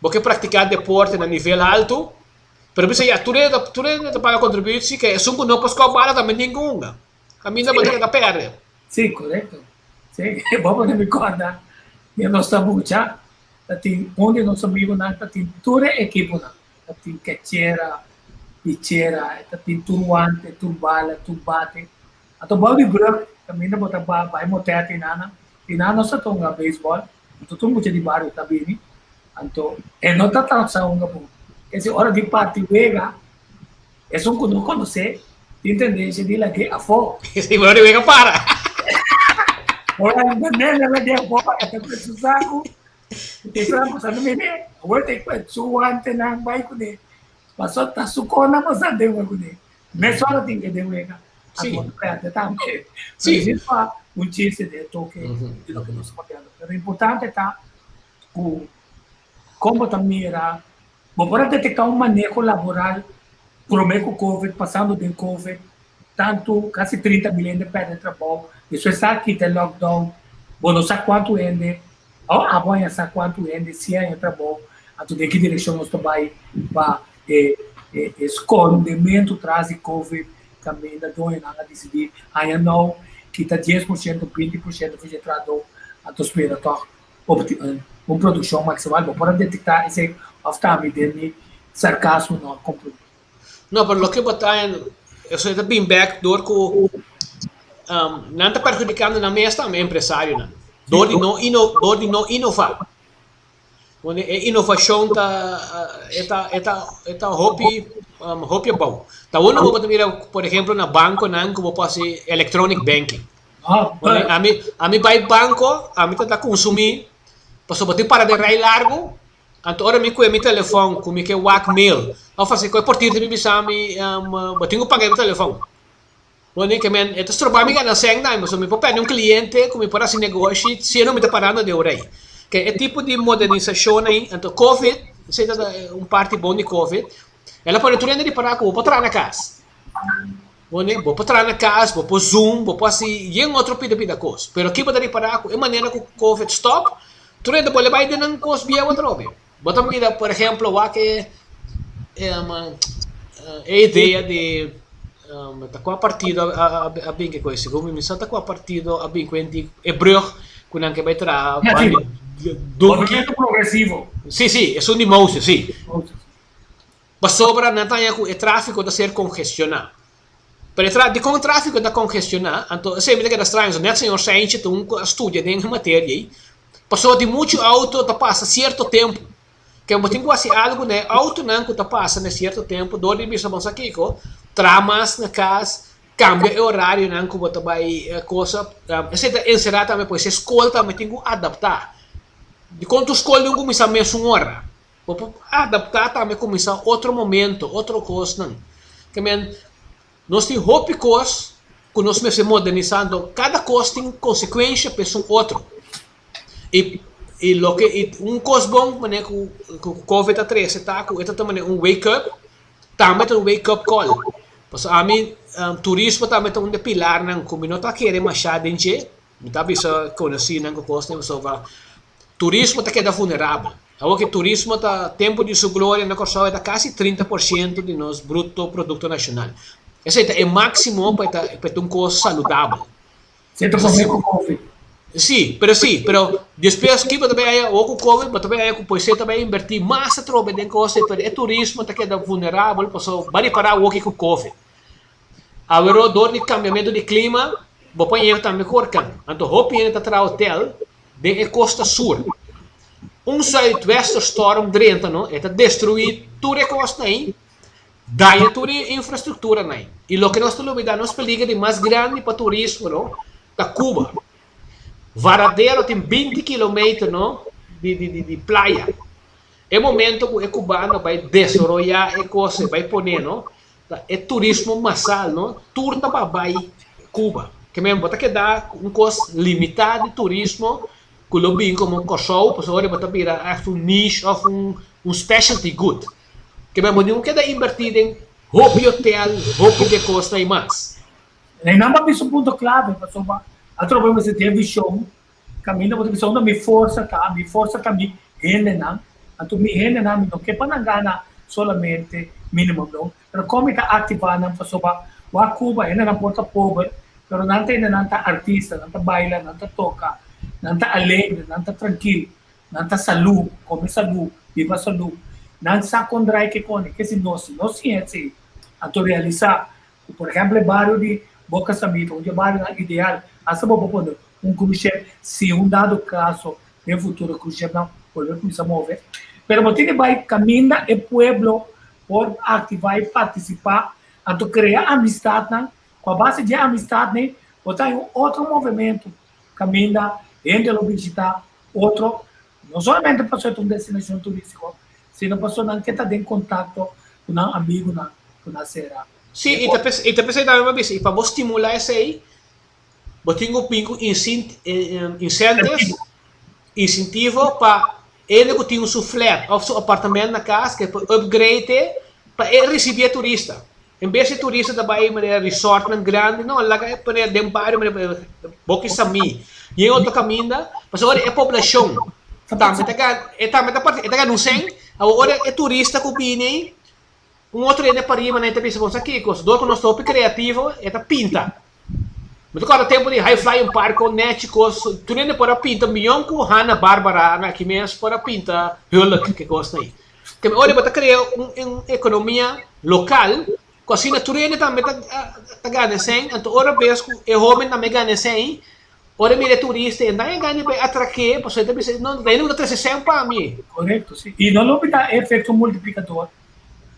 você praticar deporte na nível alto, pero pensei tu renda para contribuir, sim que é só que não posso cobrar também nenhuma. A minha não vai perder. Sim, correto. Sim, vamos me recordar de nossa bucha, tem onde nosso amigo não tem toda a equipe não, tem quechera, pichera, tem turuante, turbala, turbate, ato bali grupo também não botar vai motar tinana só tonga baseball então tu muito de barrio também então é não tá tão só bom esse hora de parte vega é só quando conhecer entender se dila que a fo esse hora vega para ora não de fora até precisar Então, sabe me ver, agora tem que suante na vai com ele, passou tá sucona mas ande com ele, nessa hora tem que demorar Sim. Também. Sim. Existe um chiste de toque de lo que nós falamos. Mas o importante está como também era, para detectar um manejo laboral por meio do Covid, passando do Covid, tanto quase 30 milhões de pessoas de trabalho, isso está aqui tem lockdown, não sei quanto ainda, amanhã sabe quanto ainda, se é trabalho, então de que direção nós vai para escondimento atrás de Covid, também da dona a decidir aí não que está 10% 20% registrado a tua espera tá uma produção maximal para detectar esse off-time dele sarcasmo não compro não por lo que botaram isso é bem back door com não está perjudicando na mesa também empresário não dor de não inovar quando é inovação tá hobby bom. Tá uno mo mira, por exemplo, na banco nan como pode electronic banking. A mim vai banco, a mim tá consumir, passo botar para de raio largo, então ora me com meu telefone, com me que WhatsApp mail. Ao fazer coisa por ti de me sami, botinho pagar o telefone. Quando que men, eto trabalho me na seng na, mas me pode um cliente, como para se negócio, se não me tá parando de orei. Que é tipo de modernização aí, então Covid, sei parte bom de Covid. Ela pode tudo de parar com o patrão na casa. Onde vou para na casa, vou para Zoom, vou para assim, e outro pida coisa. Pero aqui para parar é maneira que o COVID stop, tu ainda pode levar dentro coisa via outra vez. Bota vida, por exemplo, o que é uma ideia de tá com a partida a bem que coisa, como me senta com a partida a bem que é brug, quando que vai tra movimento progressivo. Sim, sim, é um de mouse, sim. Mas sobra na tanha que o tráfego da ser congestionado. Pero com o tráfego da congestionado, então sempre que das trans, net senhor Sainz, tu estudia dentro matéria, passou de muito auto, tá passa certo tempo. Que eu tenho quase algo, né? Auto não que tá passa nesse certo tempo, do de bisa bom aqui, co, tramas na casa, cambia o horário não que você vai coisa, essa encerrar também pois escola também tem que adaptar. De quando escolhe um começar mesmo uma hora, adaptar também começar outro momento, outra coisa não. Que nós temos hope coisa, que nós mesmo modernizando, cada coisa tem consequência para o outro. E lo que coisa bom, mané que o COVID-13 está com esta também wake up, também um wake up call. Porque a mim turismo também um pilar não como não está querendo machado em je, não está bisa conhecido não que coisa não só turismo está queda vulnerável. Agora que turismo está tempo de sua glória na Corsol está quase 30% de nosso bruto produto nacional. Esse é o máximo para um coisa saudável. Sempre com o COVID. Sim, pero depois que você vai o COVID, você vai depois você também invertir mais a troca de coisa, pero o turismo está queda vulnerável, porque vai parar o que com o COVID. Agora dor de cambiamento de clima, vou pôr também corcan. Então hope está tra hotel de costa sul. Southwest storm drenta, não? Está destruir toda a costa aí, daí toda a infraestrutura aí. E o que nós estamos vendo, nós peliga de mais grande para turismo, não? Da Cuba. Varadero tem 20 km não, de praia. É o momento que o cubano vai desenvolver a coisa, vai pôr, não? É turismo massal, não? Turna para vai Cuba. Que mesmo, bota que dá coisa limitada de turismo, que o bem como um show, para agora bota virar niche ou specialty good. Que mesmo, não quer invertir em hobby hotel, hobby de costa e mais. E não é isso um ponto clave, pessoal. Altro problema se tem visão, caminho porque visão não me força me rende não, então me rende não que para não ganhar solamente mínimo não, mas como está ativando não pessoa, a Cuba ainda não porta pobre, mas não tem não tá artista, não tá baila, não tá toca, não tá alegre, não tá tranquilo, não tá saúde, come saúde, viva saúde, não sa condrai que se nós é assim, então realizar, por exemplo, bairro de Boca Samita, onde é bairro ideal. Essa vou pôr cruise se dado caso no futuro cruise não pode começar a mover, pero você que vai caminhar o pueblo por ativar e participar, então criar amizade, com a base de amizade, né, botar outro movimento, caminhar, entre o visitar outro, não somente para ser uma destinação turística, sino para ser que está em contato com um amigo, com a serra. Sim, e também também uma vez, e para estimular isso aí, botinho pingo incentivo para ele que tem um flat ou seu apartamento na casa que para upgrade para ele receber turista. Em vez de turista da Bahia, mas resort não grande, não, lá é para dentro bairro, mas boque sami. E em outro caminho, mas agora é população. Também tá não sei, agora é turista que vem, outro é para ir, mas não tem pessoas aqui, coisa do que nós estamos criativo é pinta. Mas agora tempo de high fly um parque com net coisa, tu nem para pinta milhão com Hanna Barbara aqui mesmo para pinta Hulk que coisa aí. Que olha para criar uma economia local, com assim tu nem também tá ganhando sem, então ora vez é homem também ganha sem, ora mira turista e daí ganha para atrair, para você também não daí não tá sem para mim. Correto, sim. E não olvidar efeito multiplicador.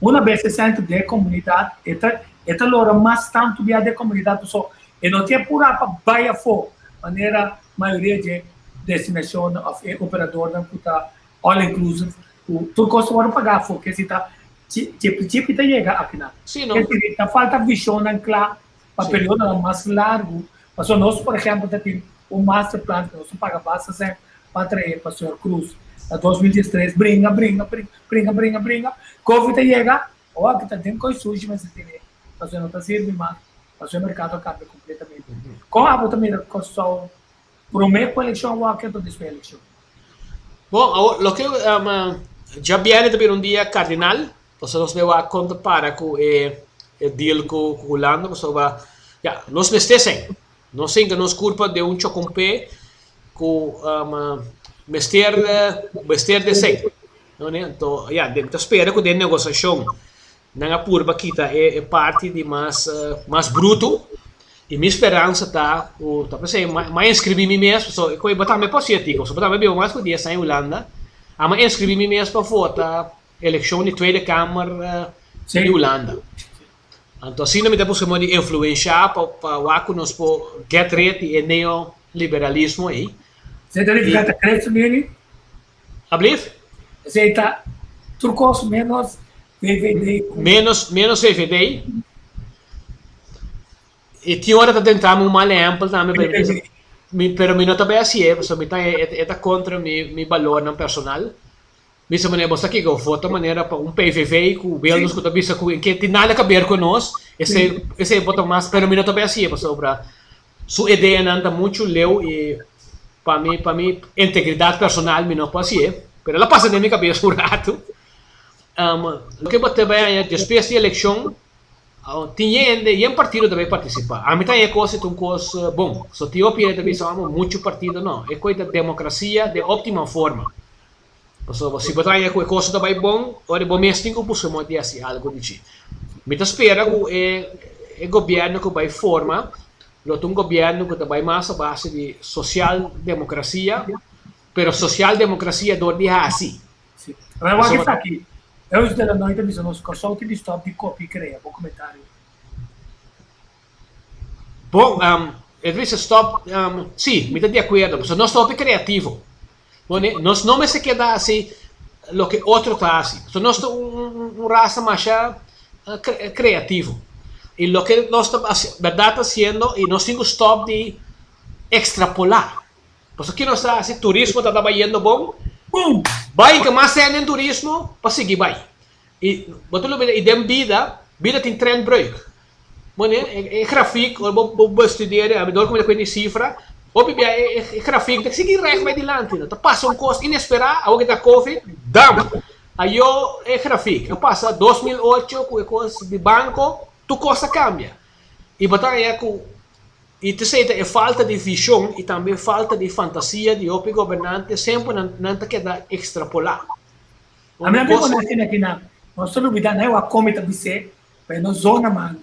Uma vez se sente de comunidade, esta lora mais tanto de comunidade só. E não tinha por para baia for, maneira maioria de destinação operador não puta all inclusive, tu custa para pagar for, que se tá tipo tá chega aqui na. Sim, não. Que tá falta visão não claro, para período mais largo. Mas nós, por exemplo, tem master plan que nós paga bastante para trazer para o senhor Cruz. A 2013 brinca. Covid chega, ou aqui tá tem coisa suja, mas tem, mas não tá servindo mais. o mercado cambia completamente. Como a também construção promete a eleição ou aquilo de eleição? Bom, lo que já viene também um dia cardinal, então nós vamos a contar com o deal com Holanda, então nós mestecem, não sei que nós culpa de chocompé com mester de sei, então deve espera que a negociação na purba kita é parte de mais bruto. E minha esperança tá mais inscrever-me mesmo, só que eu botar me positivo, só botar me bem mais que dia em Holanda, a mais inscrever-me mesmo para votar eleição de Tweede Kamer de Holanda. Então assim não me dá possibilidade de influenciar para o nos por get rid e neoliberalismo aí. Você deve ficar crescendo nele? Ablief? Você tá turcos menos VVD. Menos VVD. E tinha hora de tentar um mal amplo também, pero mi nota bem assim, porque mi tá contra mi valor não personal. Bisa maneira bosta aqui que eu voto maneira para PVV que o Belnos que tá bisa que tem nada a ver com nós, esse voto mais, pero mi nota bem assim, porque sobre sua ideia não tá muito leu e para mim integridade personal mi não pode ser, pero ela passa na minha cabeça um rato. O que bote bem é depois da eleição tinha um partido também participar. A mim também é coisa bom. Só tinha opinião também chamamos muito partido não. É coisa da democracia de óptima forma. Se botar é coisa também bom, ora bom mesmo que possamos dizer assim algo de ti. Me espera que o governo que vai formar, um governo que também mais a base de social democracia, pero social democracia do dia assim. Agora o que está aqui? Eu estou dando uma visão nos consulta de stop de copy crea. Bom comentário. Bom, esse stop, sim, me está de acordo, mas não stop criativo. Nós não me se queda assim, o que outro está assim. Nós estamos raça mais criativo. E o que nós estamos, verdade, fazendo, e nós temos stop de extrapolar. Porque aqui nós estamos assim, turismo está trabalhando bom. Vai que mais é em turismo, para seguir vai. E dem vida tem trendbreuk. É gráfico, vou estudar, a melhor como é cifra, é gráfico, tem que seguir reto mais adiante. Passa coisa inesperada, algo que está Covid, aí é gráfico. Passa 2008, com coisa de banco, tu coisa cambia. E botar é é falta de visão e também falta de fantasia de o governante sempre não te queda extrapolar. A minha pergunta aqui nós estamos olvidando é a comida de ser, mas na zona mano,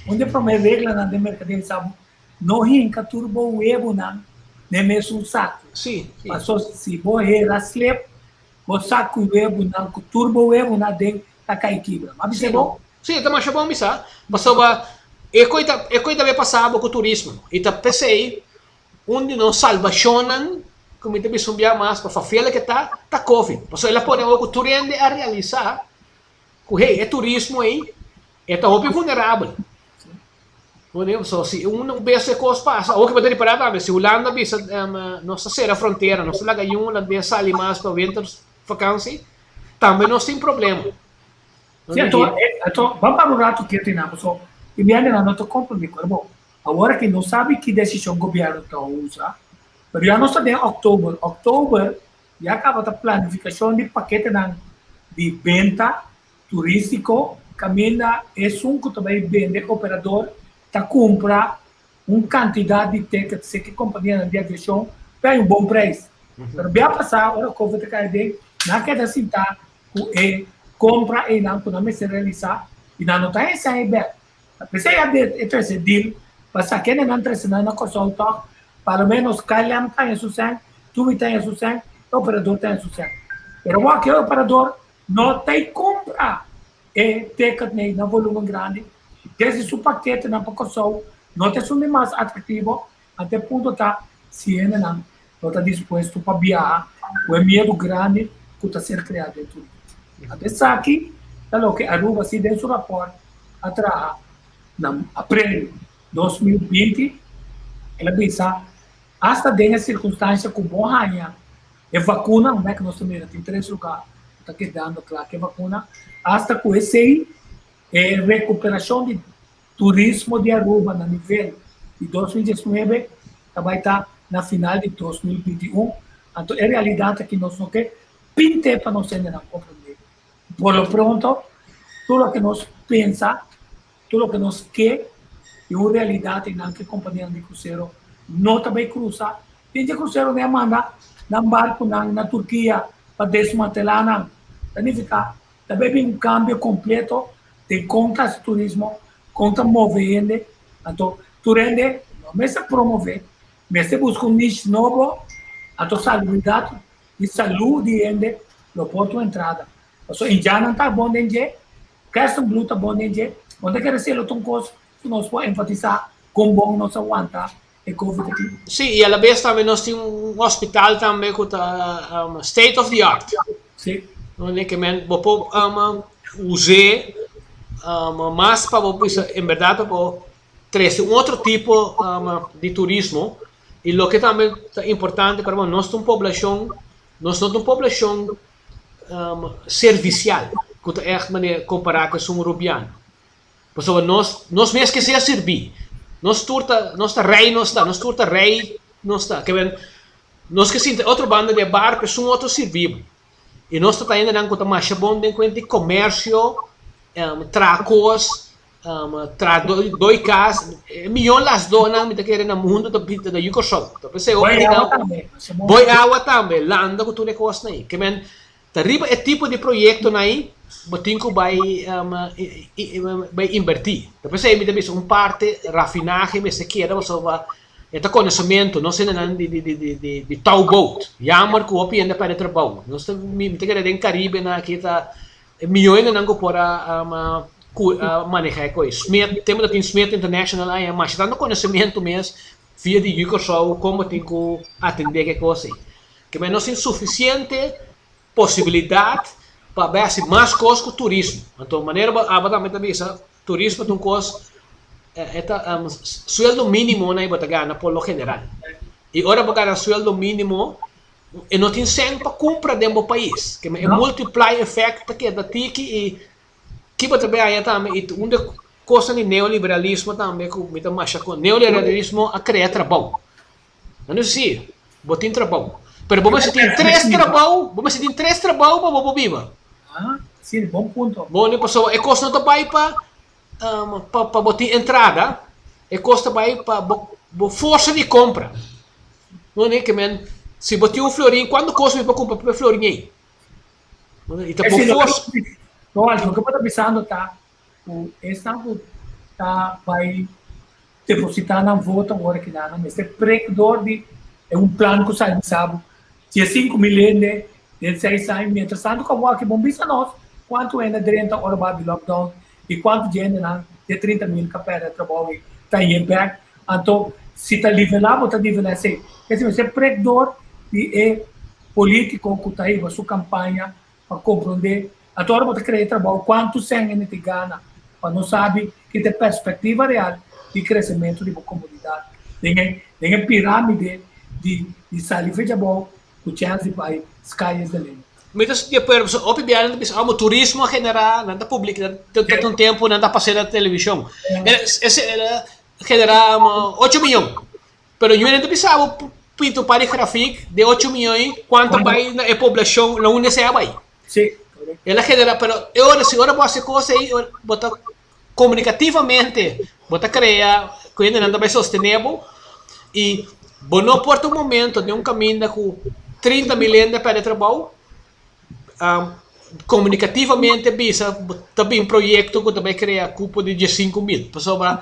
onde promete regra na mercadoria sabe, não rinca turbo web não, nem mesmo saco. Sim. Passou se boer a slip, o saco web não, com turbo web não tem tá cai quebra. Mas é bom? Sim, tá mais bom missa. Passou e coisa vai passar com o turismo. E tá pensei onde não salvacionam como te bisubia mais para fazer que tá Covid. Passou ela pode o turende a realizar que é turismo aí é tão vulnerável. So, se vê essa coisa passa, o que vai ter parado, se Holanda visa nossa ser a fronteira, nossa lá ganhou lá de sair mais para ventos vacância, também não tem problema. Então, vamos para o rato que tem na pessoa. E me ainda não estou compromisso, bom. Agora que não sabe que decisão o governo está usando, mas já não está em outubro, já acaba a planificação de paquete de venda turístico, caminha é que também vende operador, está compra quantidade de tickets que a companhia de aviação tem bom preço. Mas já passar, agora o Covid cai bem, não quer assim tá, compra e não se realizar, e não está em sair Pensei de terceiro deal, passar que não entrei na consulta, pelo menos Calham tem sucesso, tu tem sucesso, o operador tem sucesso. Mas aquele operador não tem compra e ticket nem no volume grande, desde seu paquete na consulta, não tem um mais atrativo, até ponto tá se ele não está disposto para viajar, o medo grande que está sendo criado em tudo. Até aqui, o que Aruba se deu seu rapport atrás. Em abril de 2020, ela pensa, hasta dessa circunstância com bom ranha, é vacuna, não é que nós também tem 3 lugares, está quedando claro que é vacuna, hasta com esse aí, recuperação de turismo de Aruba no nível de 2019 vai estar na final de 2021. Então, é realidade que nós não queremos pintar para nós ainda não compreender. Por lo pronto, tudo o que nós pensa, tudo o que nós quer, é uma realidade na que a companhia de cruzeiro não também cruza. Tem de cruzeiro nem manda na barco na Turquia para desmantelar, não. Significa, também vem um câmbio completo de conta de turismo, conta movendo. Então, tu rende, não é só promover, mas você busca um nicho novo, então saúde e saúde ainda, no ponto de entrada. Então, em já não está bom de questão blue está bom de onde quer ser o tom coisa que nós podemos enfatizar com bom nós aguentar e Covid aqui. Sim, e a vez também nós temos um hospital também que está state of the art. Sim. Onde que men bopo usar mais para em verdade para trazer um outro tipo de turismo e o que também é importante para nós uma população servicial que é maneira comparar com o rubiano. Porque nós mesmo que seja servir, nós turta rei, que ben nós que sinta outra banda de barco é um outro serviço. E nós estamos ainda não com mais bom de comércio, tracos, dois casas, milhões das donas que querem no mundo da Yugoslávia. Então, boi água também, landa com tudo que costa aí. Que men, arriba é tipo de projeto aí, botinho vai invertir. Então, você me parte rafinagem, mas se quer, você vai este conhecimento, não sei nada de towboat, jammer que o opie ainda para trabalho. Nós temos que ir em Caribe na que está milhões de nango para manejar coisas. Temos que Smith International aí, mas dando conhecimento mesmo via de Yugoslávia como tem que atender que coisa. Que mas nós temos suficiente possibilidade para ver se mais coisas que o turismo. Então, maneira também turismo é uma coisa sueldo mínimo na ibota gana por lo general. E ora para ganhar sueldo mínimo e não tem sempre para comprar dentro do país. Que é multiply effect que é da tiki e que bota bem aí também e uma coisa de neoliberalismo também que me mais com neoliberalismo a criar trabalho. Não é assim, botar trabalho. Mas vamos ter três trabalhos para você viver. Ah, sim, bom ponto. Bom, né, pessoal, é coisa não vai para botar entrada, e custa para força de compra. Não é que se botar um florinho, quando custa para comprar um florinho aí? E tá por força. Não, o que eu estou pensando o Estado vai depositar na volta agora que dá, mas é pregador é um plano que sai, sabe? Tinha 5 milhões de 6 anos, mientras tanto, como aqui bom bisa nós, quanto ainda durante a hora de lockdown e quanto gente de 30 mil que perde trabalho está em impact. Então, se está nivelado, está nivelado assim. Quer dizer, você é pregador e político que está aí com a sua campanha para compreender. Então, agora você criar trabalho, quanto sangue ele ganha, para não saber que tem perspectiva real de crescimento de uma comunidade. Tem a pirâmide de saliva de bom, o chance vai sky is the limit. Mas depois, obviamente, o turismo general, não está público, tanto um tempo, não está passando na televisão. Genera 8 milhões. Mas eu não pensava, pinto para gráfico de 8 milhões, quanto vai na população, na onde se vai. Sim. Ela genera, mas se agora você coisa aí, botar comunicativamente, botar criar, que ainda não vai sustentável, e não porta um momento de um caminho com 30 milhões para trabalho, comunicativamente bisa também um projeto que também cria cupo de 15 mil pessoas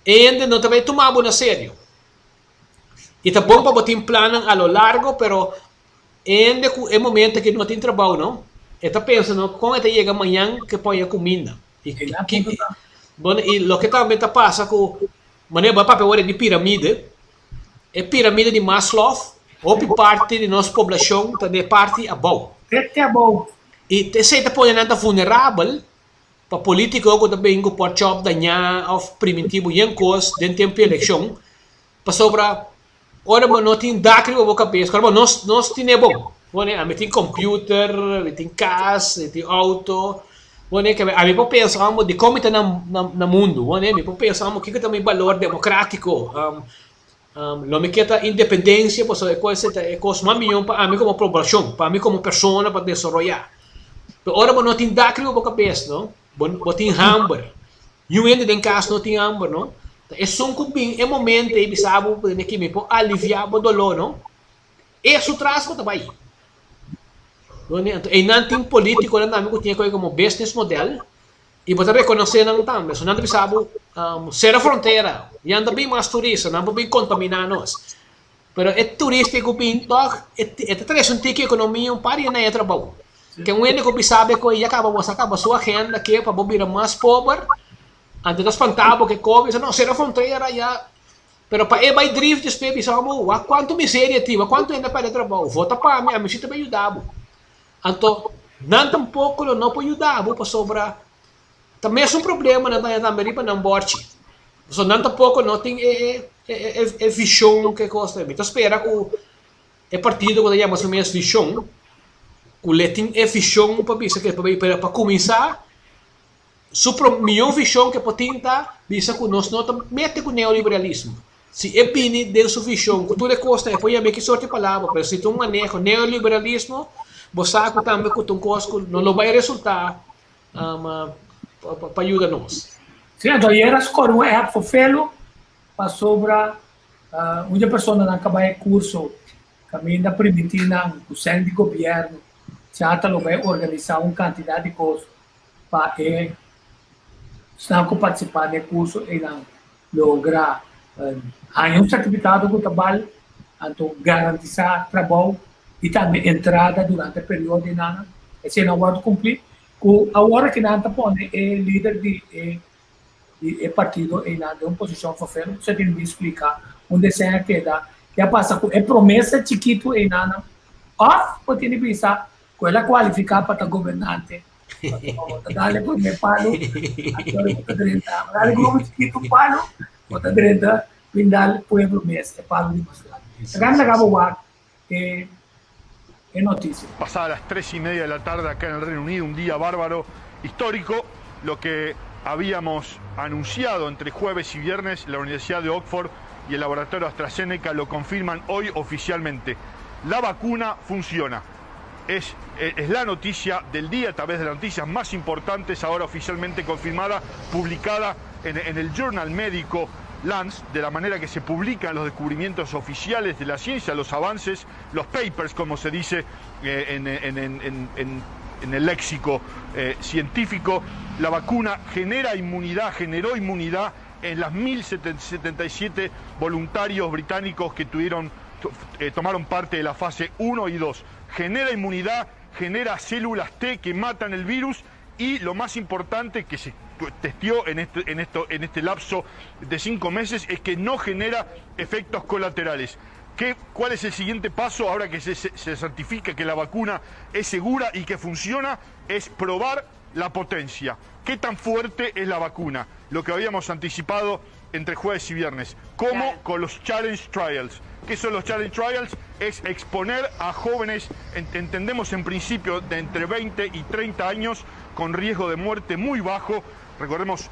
ainda não também tomamos na sério e tá bom para botar um plano a lo largo pero ainda é momento que não tem trabalho não está pensando como é chega amanhã que põe a comida e o que também está passa com maneira papel de pirâmide é pirâmide de Maslow ou parte de nossa população está de parte abaixo. É bom. E se te põe nada vulnerável para político que também que pode job danhar ou primitivo e coisa dentro tempo de eleição para sobra ora não tem dacre para boca cabeça agora nós tem bom né a tem computer tem casa tem auto Que a mim pensamos de como está no mundo, a mim pensamos que tem valor democrático, não me queda independência, pues é coisa mais melhor para mim como população, para mim como pessoa para desenvolver. Pero agora não tem dácrio para cabeça, não? Não tem hambre. E o ente em casa não tem hambre, não? É só um momento e sabe que me pode aliviar o dolor, não? Isso traz para também. E não tem político, não amigo tinha coisa como business model e pode reconhecer não também. Só não sabe ser a fronteira. E anda bem mais turista, não bem contaminar nós. Pero é turista que bem toque, é traz um tique economia um par e não é trabalho. Que um ente que sabe que acaba sua agenda que para virar mais pobre. Antes das pantabas que come, não ser a fronteira já. Pero para vai drift despe bisamo, quanto miséria tive, quanto ainda para trabalho. Vota para mim, a mim também ajudava. Então, não tampouco não pode ajudar para sobrar. Também é um problema na América para não borte. Só não tampouco não tem visão que costa. Então espera que o partido que chama se mesmo visão, que ele tem visão para pensar que para começar, sua melhor visão que pode tentar, visa que nós não mete com o neoliberalismo. Se é bem de sua visão, que tudo costa, depois já me que sorte palavra, mas se tu maneja o neoliberalismo, você sabe também que tu costa não vai resultar para ajudar nós. Sim, então era escolher um app for fellow para sobra uma pessoa não acaba curso caminho permitir o centro de governo já vai organizar uma quantidade de coisas para estão participar do curso e não lograr um certificado de trabalho, então garantizar trabalho e também entrada durante o período de nada. Esse não vai cumprir. A hora que nada põe é líder de partido e nada uma posição fofela, você tem que explicar onde se é que dá, que passa com promessa chiquito e nada, off pode ter pensar com ela qualificar para estar governante. Dale pues me palo, dale como chiquito palo, otra derreta, pindal pueblo mes, palo de más grande. Acá en la Gabo es noticia. Pasada las 3:30 de la tarde acá en el Reino Unido, un día bárbaro, histórico, lo que habíamos anunciado entre jueves y viernes, la Universidad de Oxford y el laboratorio AstraZeneca lo confirman hoy oficialmente. La vacuna funciona. Es la noticia del día, a través de las noticias más importantes, ahora oficialmente confirmada, publicada en el Journal Médico Lance, de la manera que se publican los descubrimientos oficiales de la ciencia, los avances, los papers, como se dice en el léxico científico. La vacuna generó inmunidad en las 1.077 voluntarios británicos que tomaron parte de la fase 1 y 2. Genera inmunidad, genera células T que matan el virus y lo más importante que se testeó en este lapso de 5 meses es que no genera efectos colaterales. ¿Cuál es el siguiente paso ahora que se certifica que la vacuna es segura y que funciona? Es probar la potencia. ¿Qué tan fuerte es la vacuna? Lo que habíamos anticipado entre jueves y viernes. ¿Cómo? Con los Challenge Trials. ¿Qué son los Challenge Trials? Es exponer a jóvenes, entendemos en principio, de entre 20 y 30 años, con riesgo de muerte muy bajo. Recordemos,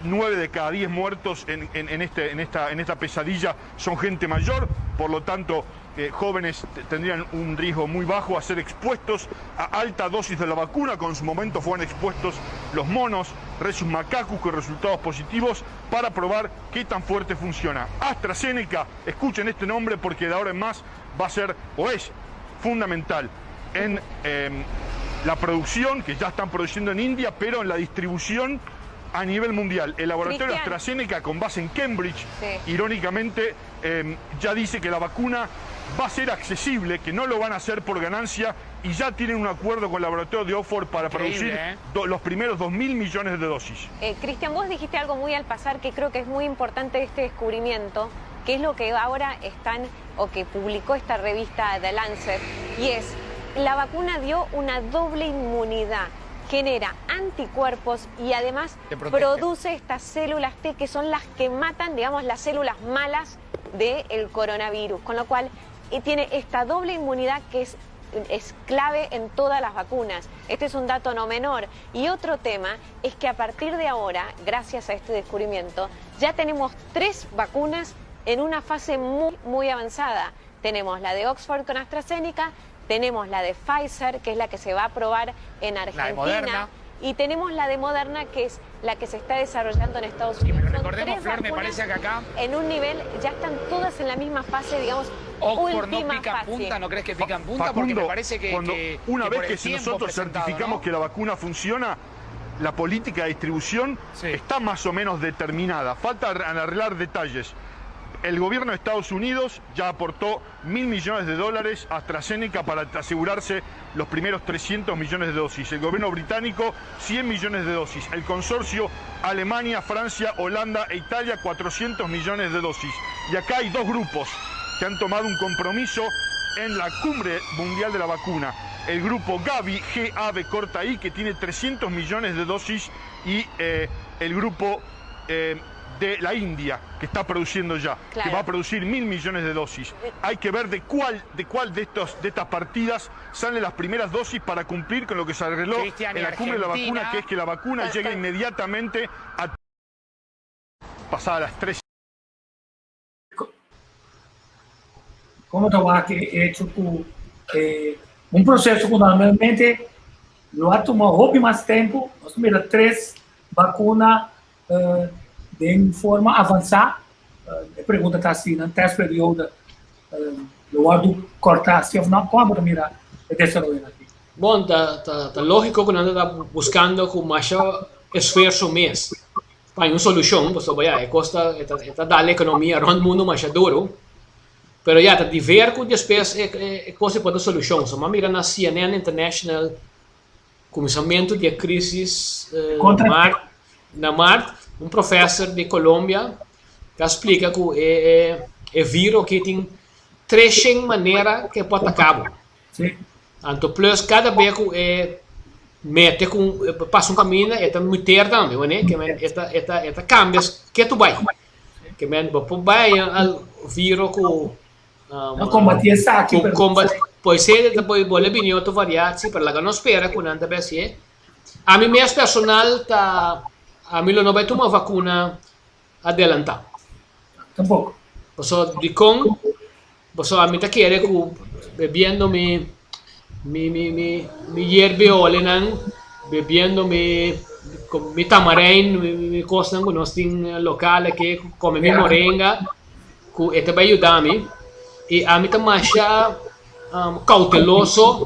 9 de cada 10 muertos en esta pesadilla son gente mayor, por lo tanto jóvenes tendrían un riesgo muy bajo a ser expuestos a alta dosis de la vacuna, como en su momento fueron expuestos los monos, Rhesus macaques, con resultados positivos, para probar qué tan fuerte funciona. AstraZeneca, escuchen este nombre porque de ahora en más va a ser o es fundamental en la producción, que ya están produciendo en India, pero en la distribución a nivel mundial. El laboratorio AstraZeneca, con base en Cambridge, irónicamente, ya dice que la vacuna va a ser accesible, que no lo van a hacer por ganancia, y ya tienen un acuerdo con el laboratorio de Oxford para producir los primeros 2.000 millones de dosis. Cristian, vos dijiste algo muy al pasar que creo que es muy importante de este descubrimiento, que es lo que ahora que publicó esta revista The Lancet, y es, la vacuna dio una doble inmunidad. Genera anticuerpos y además produce estas células T que son las que matan, digamos, las células malas del coronavirus. Con lo cual tiene esta doble inmunidad que es es clave en todas las vacunas. Este es un dato no menor. Y otro tema es que a partir de ahora, gracias a este descubrimiento, ya tenemos 3 vacunas en una fase muy avanzada. Tenemos la de Oxford con AstraZeneca, tenemos la de Pfizer, que es la que se va a probar en Argentina, y tenemos la de Moderna, que es la que se está desarrollando en Estados Unidos. Pero recordemos, Flor, me parece que acá en un nivel, ya están todas en la misma fase, digamos, Oxford no última pica fase. punta, ¿no crees que pica en punta? Facundo, Porque me parece una vez por que el si tiempo nosotros presentado, certificamos ¿no? que la vacuna funciona, la política de distribución está más o menos determinada. Falta arreglar detalles. El gobierno de Estados Unidos ya aportó $1.000 millones a AstraZeneca para asegurarse los primeros 300 millones de dosis. El gobierno británico, 100 millones de dosis. El consorcio Alemania, Francia, Holanda e Italia, 400 millones de dosis. Y acá hay 2 grupos que han tomado un compromiso en la cumbre mundial de la vacuna. El grupo Gavi, G-A-V-I, que tiene 300 millones de dosis, y el grupo de la India, que está produciendo ya, que va a producir 1.000 millones de dosis. Hay que ver de cuál de estas partidas salen las primeras dosis para cumplir con lo que se arregló Cristian, en la cumbre de la vacuna, que es que la vacuna llegue inmediatamente a pasadas las 3. Como trabajo hecho con un proceso que normalmente lo ha tomado más tiempo. Nós mira 3 vacunas de forma avançada. A pergunta está assim, no teste período, lo do cortar, se não como mirar desarrollo aqui. Bom, tá lógico que nós estamos buscando com mais esforço mesmo. Para uma solução, você vai, custa dar a economia ao mundo mais duro. Pero já está diverso depois coisa para a solução. Só mira na CNN International, começamento de crise na Marte, um professor de Colômbia que explica que é vírus que tem 3 maneiras que pode acabar. Sim. Então, plus cada vez que mete com passa um caminho, é mutar também, né? Que esta cambia que tu vai, que vai ao vírus com combater essa aqui, pode ser depois pode vir outra variante, para lá que não espera que não deve ser. A mim mesmo personal tá a mim não vai tomar vacuna adelantada. Tampoco. Posso de com, posso a mim tá querer que bebendo mi hierbeole nan, bebendo mi tamarind, mi coisa que nós tem local aqui, come mi moringa, que este vai ajudar-me. E a mim tá mais cauteloso,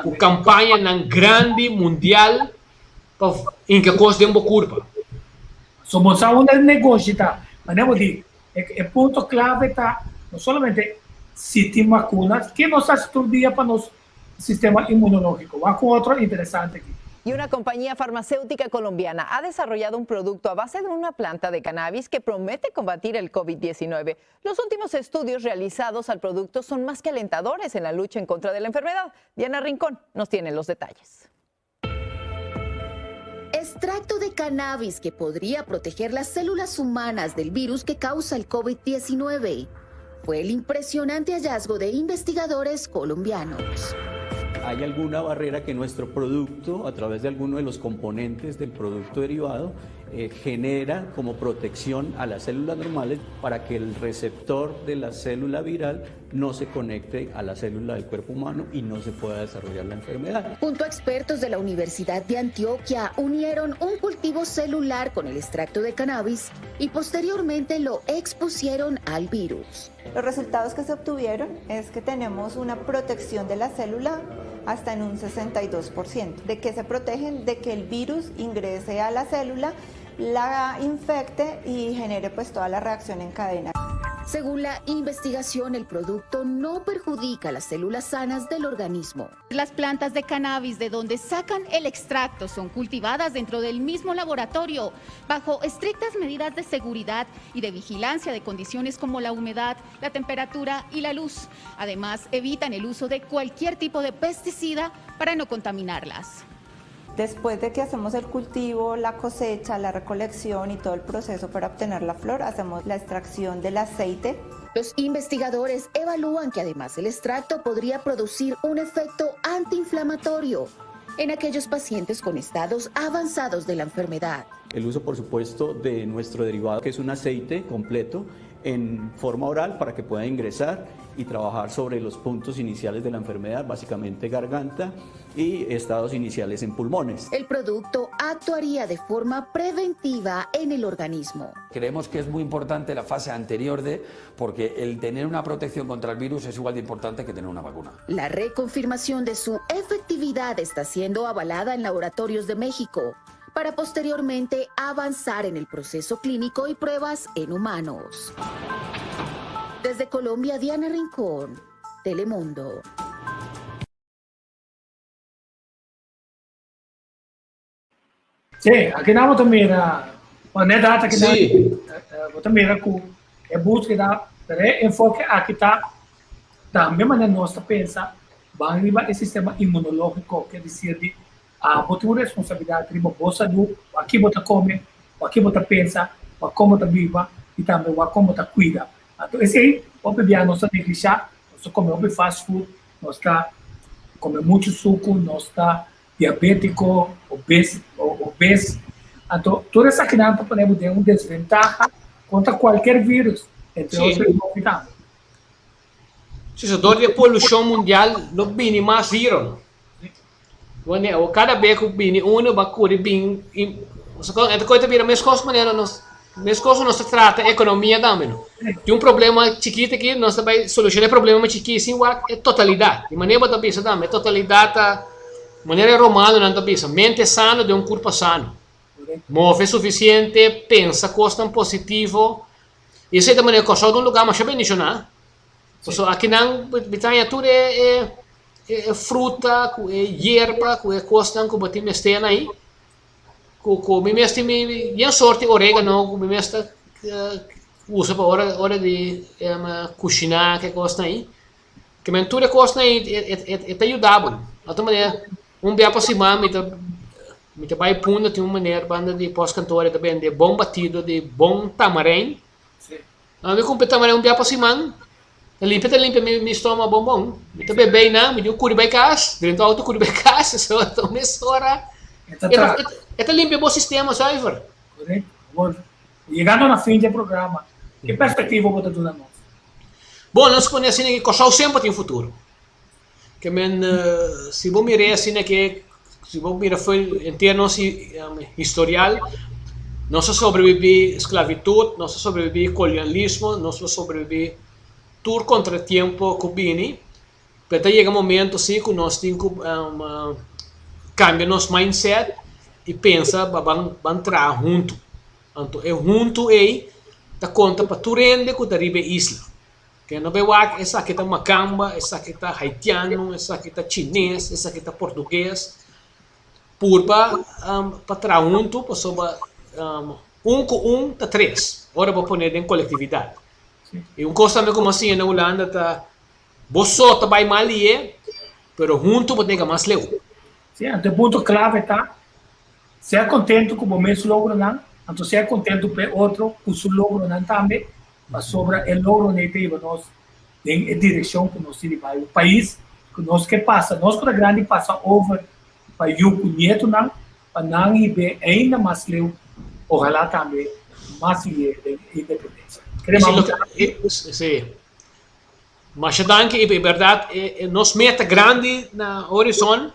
com campanha nan grande mundial, em que coisa de curva. Somos a un negócio, tá? Mas não digo, o ponto clave está não somente se tem vacunas, que nos estudia para nosso sistema inmunológico. Va con otro interesante aquí. Y una compañía farmacéutica colombiana ha desarrollado un producto a base de una planta de cannabis que promete combatir el COVID-19. Los últimos estudios realizados al producto son más que alentadores en la lucha en contra de la enfermedad. Diana Rincón nos tiene los detalles. Extracto de cannabis que podría proteger las células humanas del virus que causa el COVID-19. Fue el impresionante hallazgo de investigadores colombianos. Hay alguna barrera que nuestro producto, a través de alguno de los componentes del producto derivado, genera como protección a las células normales para que el receptor de la célula viral no se conecte a la célula del cuerpo humano y no se pueda desarrollar la enfermedad. Junto a expertos de la Universidad de Antioquia, unieron un cultivo celular con el extracto de cannabis y posteriormente lo expusieron al virus. Los resultados que se obtuvieron es que tenemos una protección de la célula hasta en un 62%. ¿De qué se protegen? De que el virus ingrese a la célula, la infecte y genere pues toda la reacción en cadena. Según la investigación, el producto no perjudica las células sanas del organismo. Las plantas de cannabis de donde sacan el extracto son cultivadas dentro del mismo laboratorio, bajo estrictas medidas de seguridad y de vigilancia de condiciones como la humedad, la temperatura y la luz. Además, evitan el uso de cualquier tipo de pesticida para no contaminarlas. Después de que hacemos el cultivo, la cosecha, la recolección y todo el proceso para obtener la flor, hacemos la extracción del aceite. Los investigadores evalúan que además el extracto podría producir un efecto antiinflamatorio en aquellos pacientes con estados avanzados de la enfermedad. El uso, por supuesto, de nuestro derivado, que es un aceite completo en forma oral para que pueda ingresar y trabajar sobre los puntos iniciales de la enfermedad, básicamente garganta y estados iniciales en pulmones. El producto actuaría de forma preventiva en el organismo. Creemos que es muy importante la fase anterior porque el tener una protección contra el virus es igual de importante que tener una vacuna. La reconfirmación de su efectividad está siendo avalada en laboratorios de México para posteriormente avanzar en el proceso clínico y pruebas en humanos. Desde Colombia, Diana Rincón, Telemundo. Sim, aqui na outra mira, quando é data que outra mira com é busca da enfoque aqui tá da mesma maneira nós pensa, vai riba o sistema imunológico, quer dizer de botar uma responsabilidade de boa saúde, aqui bota come, aqui bota pensa, como bota viva e também como bota cuida. Então esse aí, o bebê nós está negligenciar, nós comemos fast food, nós está comendo muito suco, nós está diabético, obeso. Então, toda essa criança podemos ter uma desvantagem contra qualquer vírus, entre outros convidados. Se a dor de poluição mundial não bini mais zero. Quando cada vez que bini vai curar bem, então coisa vira mais coisa maneira nós coisas se trata economia também. Tem problema chiquito aqui, nós também solucionar problema chiquito sim, é totalidade. De maneira que pensa também, totalidade maneira romana não pensa, mente sana de corpo sano. Move suficiente, pensa, costa positivo. E se também é coisa de lugar mais bem nisso, não? So aqui não, bitanya tudo é fruta, é erva, é costa que botem mesteia aí. Com me meste me sorte orégano, me meste usa para hora de cozinhar que costa aí. Que men tudo costa aí é ajudável. Então maneira dia para cima me te vai punda tem uma maneira banda de pós-cantora também de bom batido de bom tamarim. Me comprei tamarim dia para cima. Limpa me estômago bom. Me te bebei na, me deu curi by cas, dentro do auto curi by cas, so então me sora. Esta limpa o sistema, sabe? Correto. Bom, chegando na fim do programa, que perspectiva você tem nós? Bom, nós conhecemos que coisa sempre tem futuro. Que men, se você mirar assim que se você mirar foi em termos historial, nós sobrevivi esclavitud, nós sobrevivi colonialismo, nós sobrevivi tudo contra tempo que vini. Pero chega momento assim que nós temos cambia nosso mindset e pensa vamos entrar junto. Então é junto aí da conta para tu rende que tá ribe isla. Que não vê essa aqui tá macamba, essa aqui tá haitiano, essa aqui tá chinês, essa aqui tá português. Purba para entrar junto, para sobre com tá três. Ora para pôr em coletividade. E coisa também como assim na Holanda tá você tá vai mal ali, pero junto para ter mais leu. Sim, então o ponto clave está ser contente com o mesmo logro não, então ser contente com outro com o seu logro não também, mas sobre o logro negativo nós em direção que nós se vai o país que nós que passa, nós que a grande passa over para o conheto não, para não ir ainda mais leu, ojalá também mais independência. Sim. Mas eu danke, é verdade, nós meta grande na horizonte,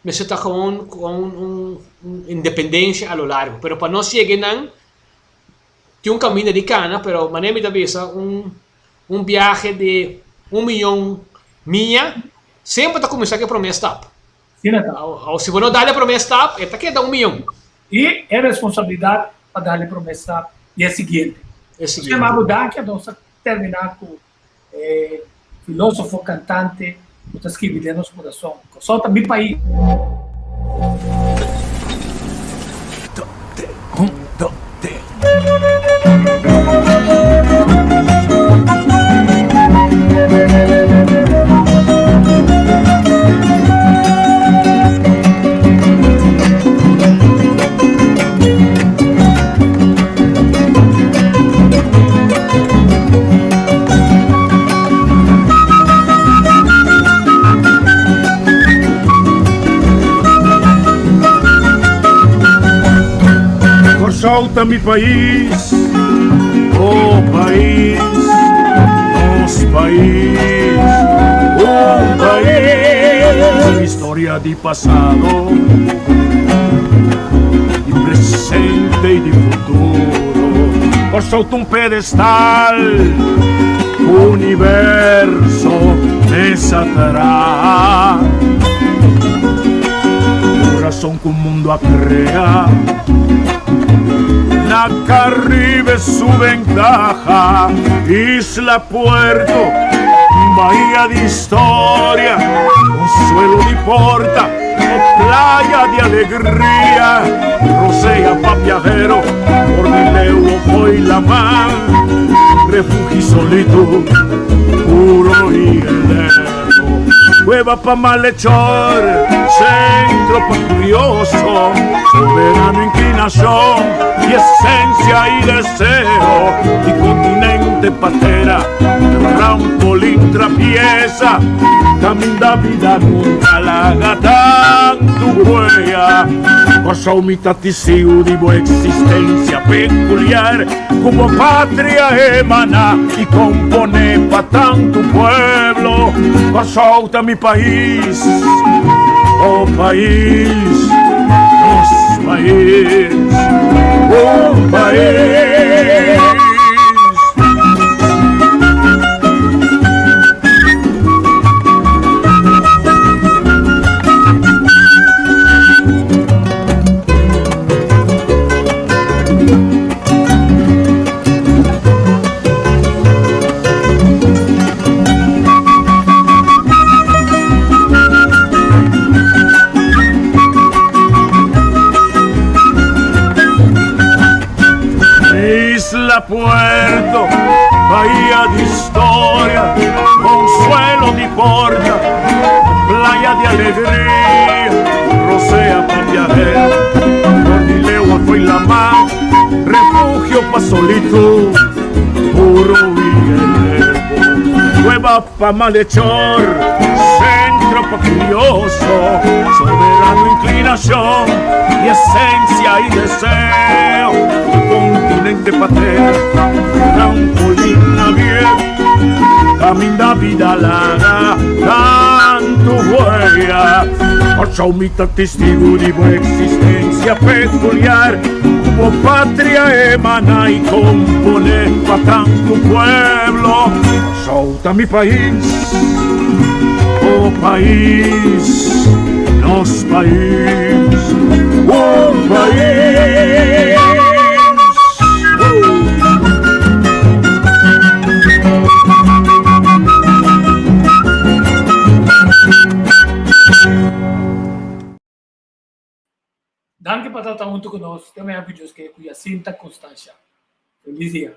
mas está com independência a lo largo. Pero para nós chegar não, tem caminho de cana, pero maneira da veza viaje de 1 milhão milha, sempre está começando a promessa stop. Se você não dá a promessa stop, está que dá 1 milhão. E é responsabilidade para dar a promessa stop e é seguinte. Chamamos daqui a nós terminar com filósofo, cantante, que está escrevendo no nosso coração. Solta meu país. solta mi país, oh país, nos país, un país, historia di passato, di presente e di futuro, ho sotto un pedestal, universo me satrà, corazón que un mundo crea, la que arriba es su ventaja, isla, puerto, bahía de historia, consuelo de porta, playa de alegría, rosea pa' viajero, por mi leo hoy la mar, refugio solito, puro y heleno, cueva pa' malhechor, centro pa' curioso, soberano inclinación y esencia y deseo, y continente patera, trampolín trapieza, camina vida nunca la haga tanto huella, pasó mi tatisiu digo existencia peculiar, como patria emana y compone pa' tanto pueblo, pasó mi país, oh país, nos país, un país. Puerto, bahía de historia, consuelo de porta, playa de alegría, rosea pa' viajero, Cordileo fue la mar, refugio pa' solito, puro y heleno, cueva pa' malhechor, centro pa' curioso, soberano inclinación y esencia y deseo, continente patria, trampolín abierto, camina vida larga, tanto huella, pasó mi testigo de buena existencia peculiar, como patria emana y compone pa' tanto pueblo, solta mi país, oh país, nos país, un país. Danke per estar junto conosco. Também há vídeos que é com a Cinta Constância. Feliz dia.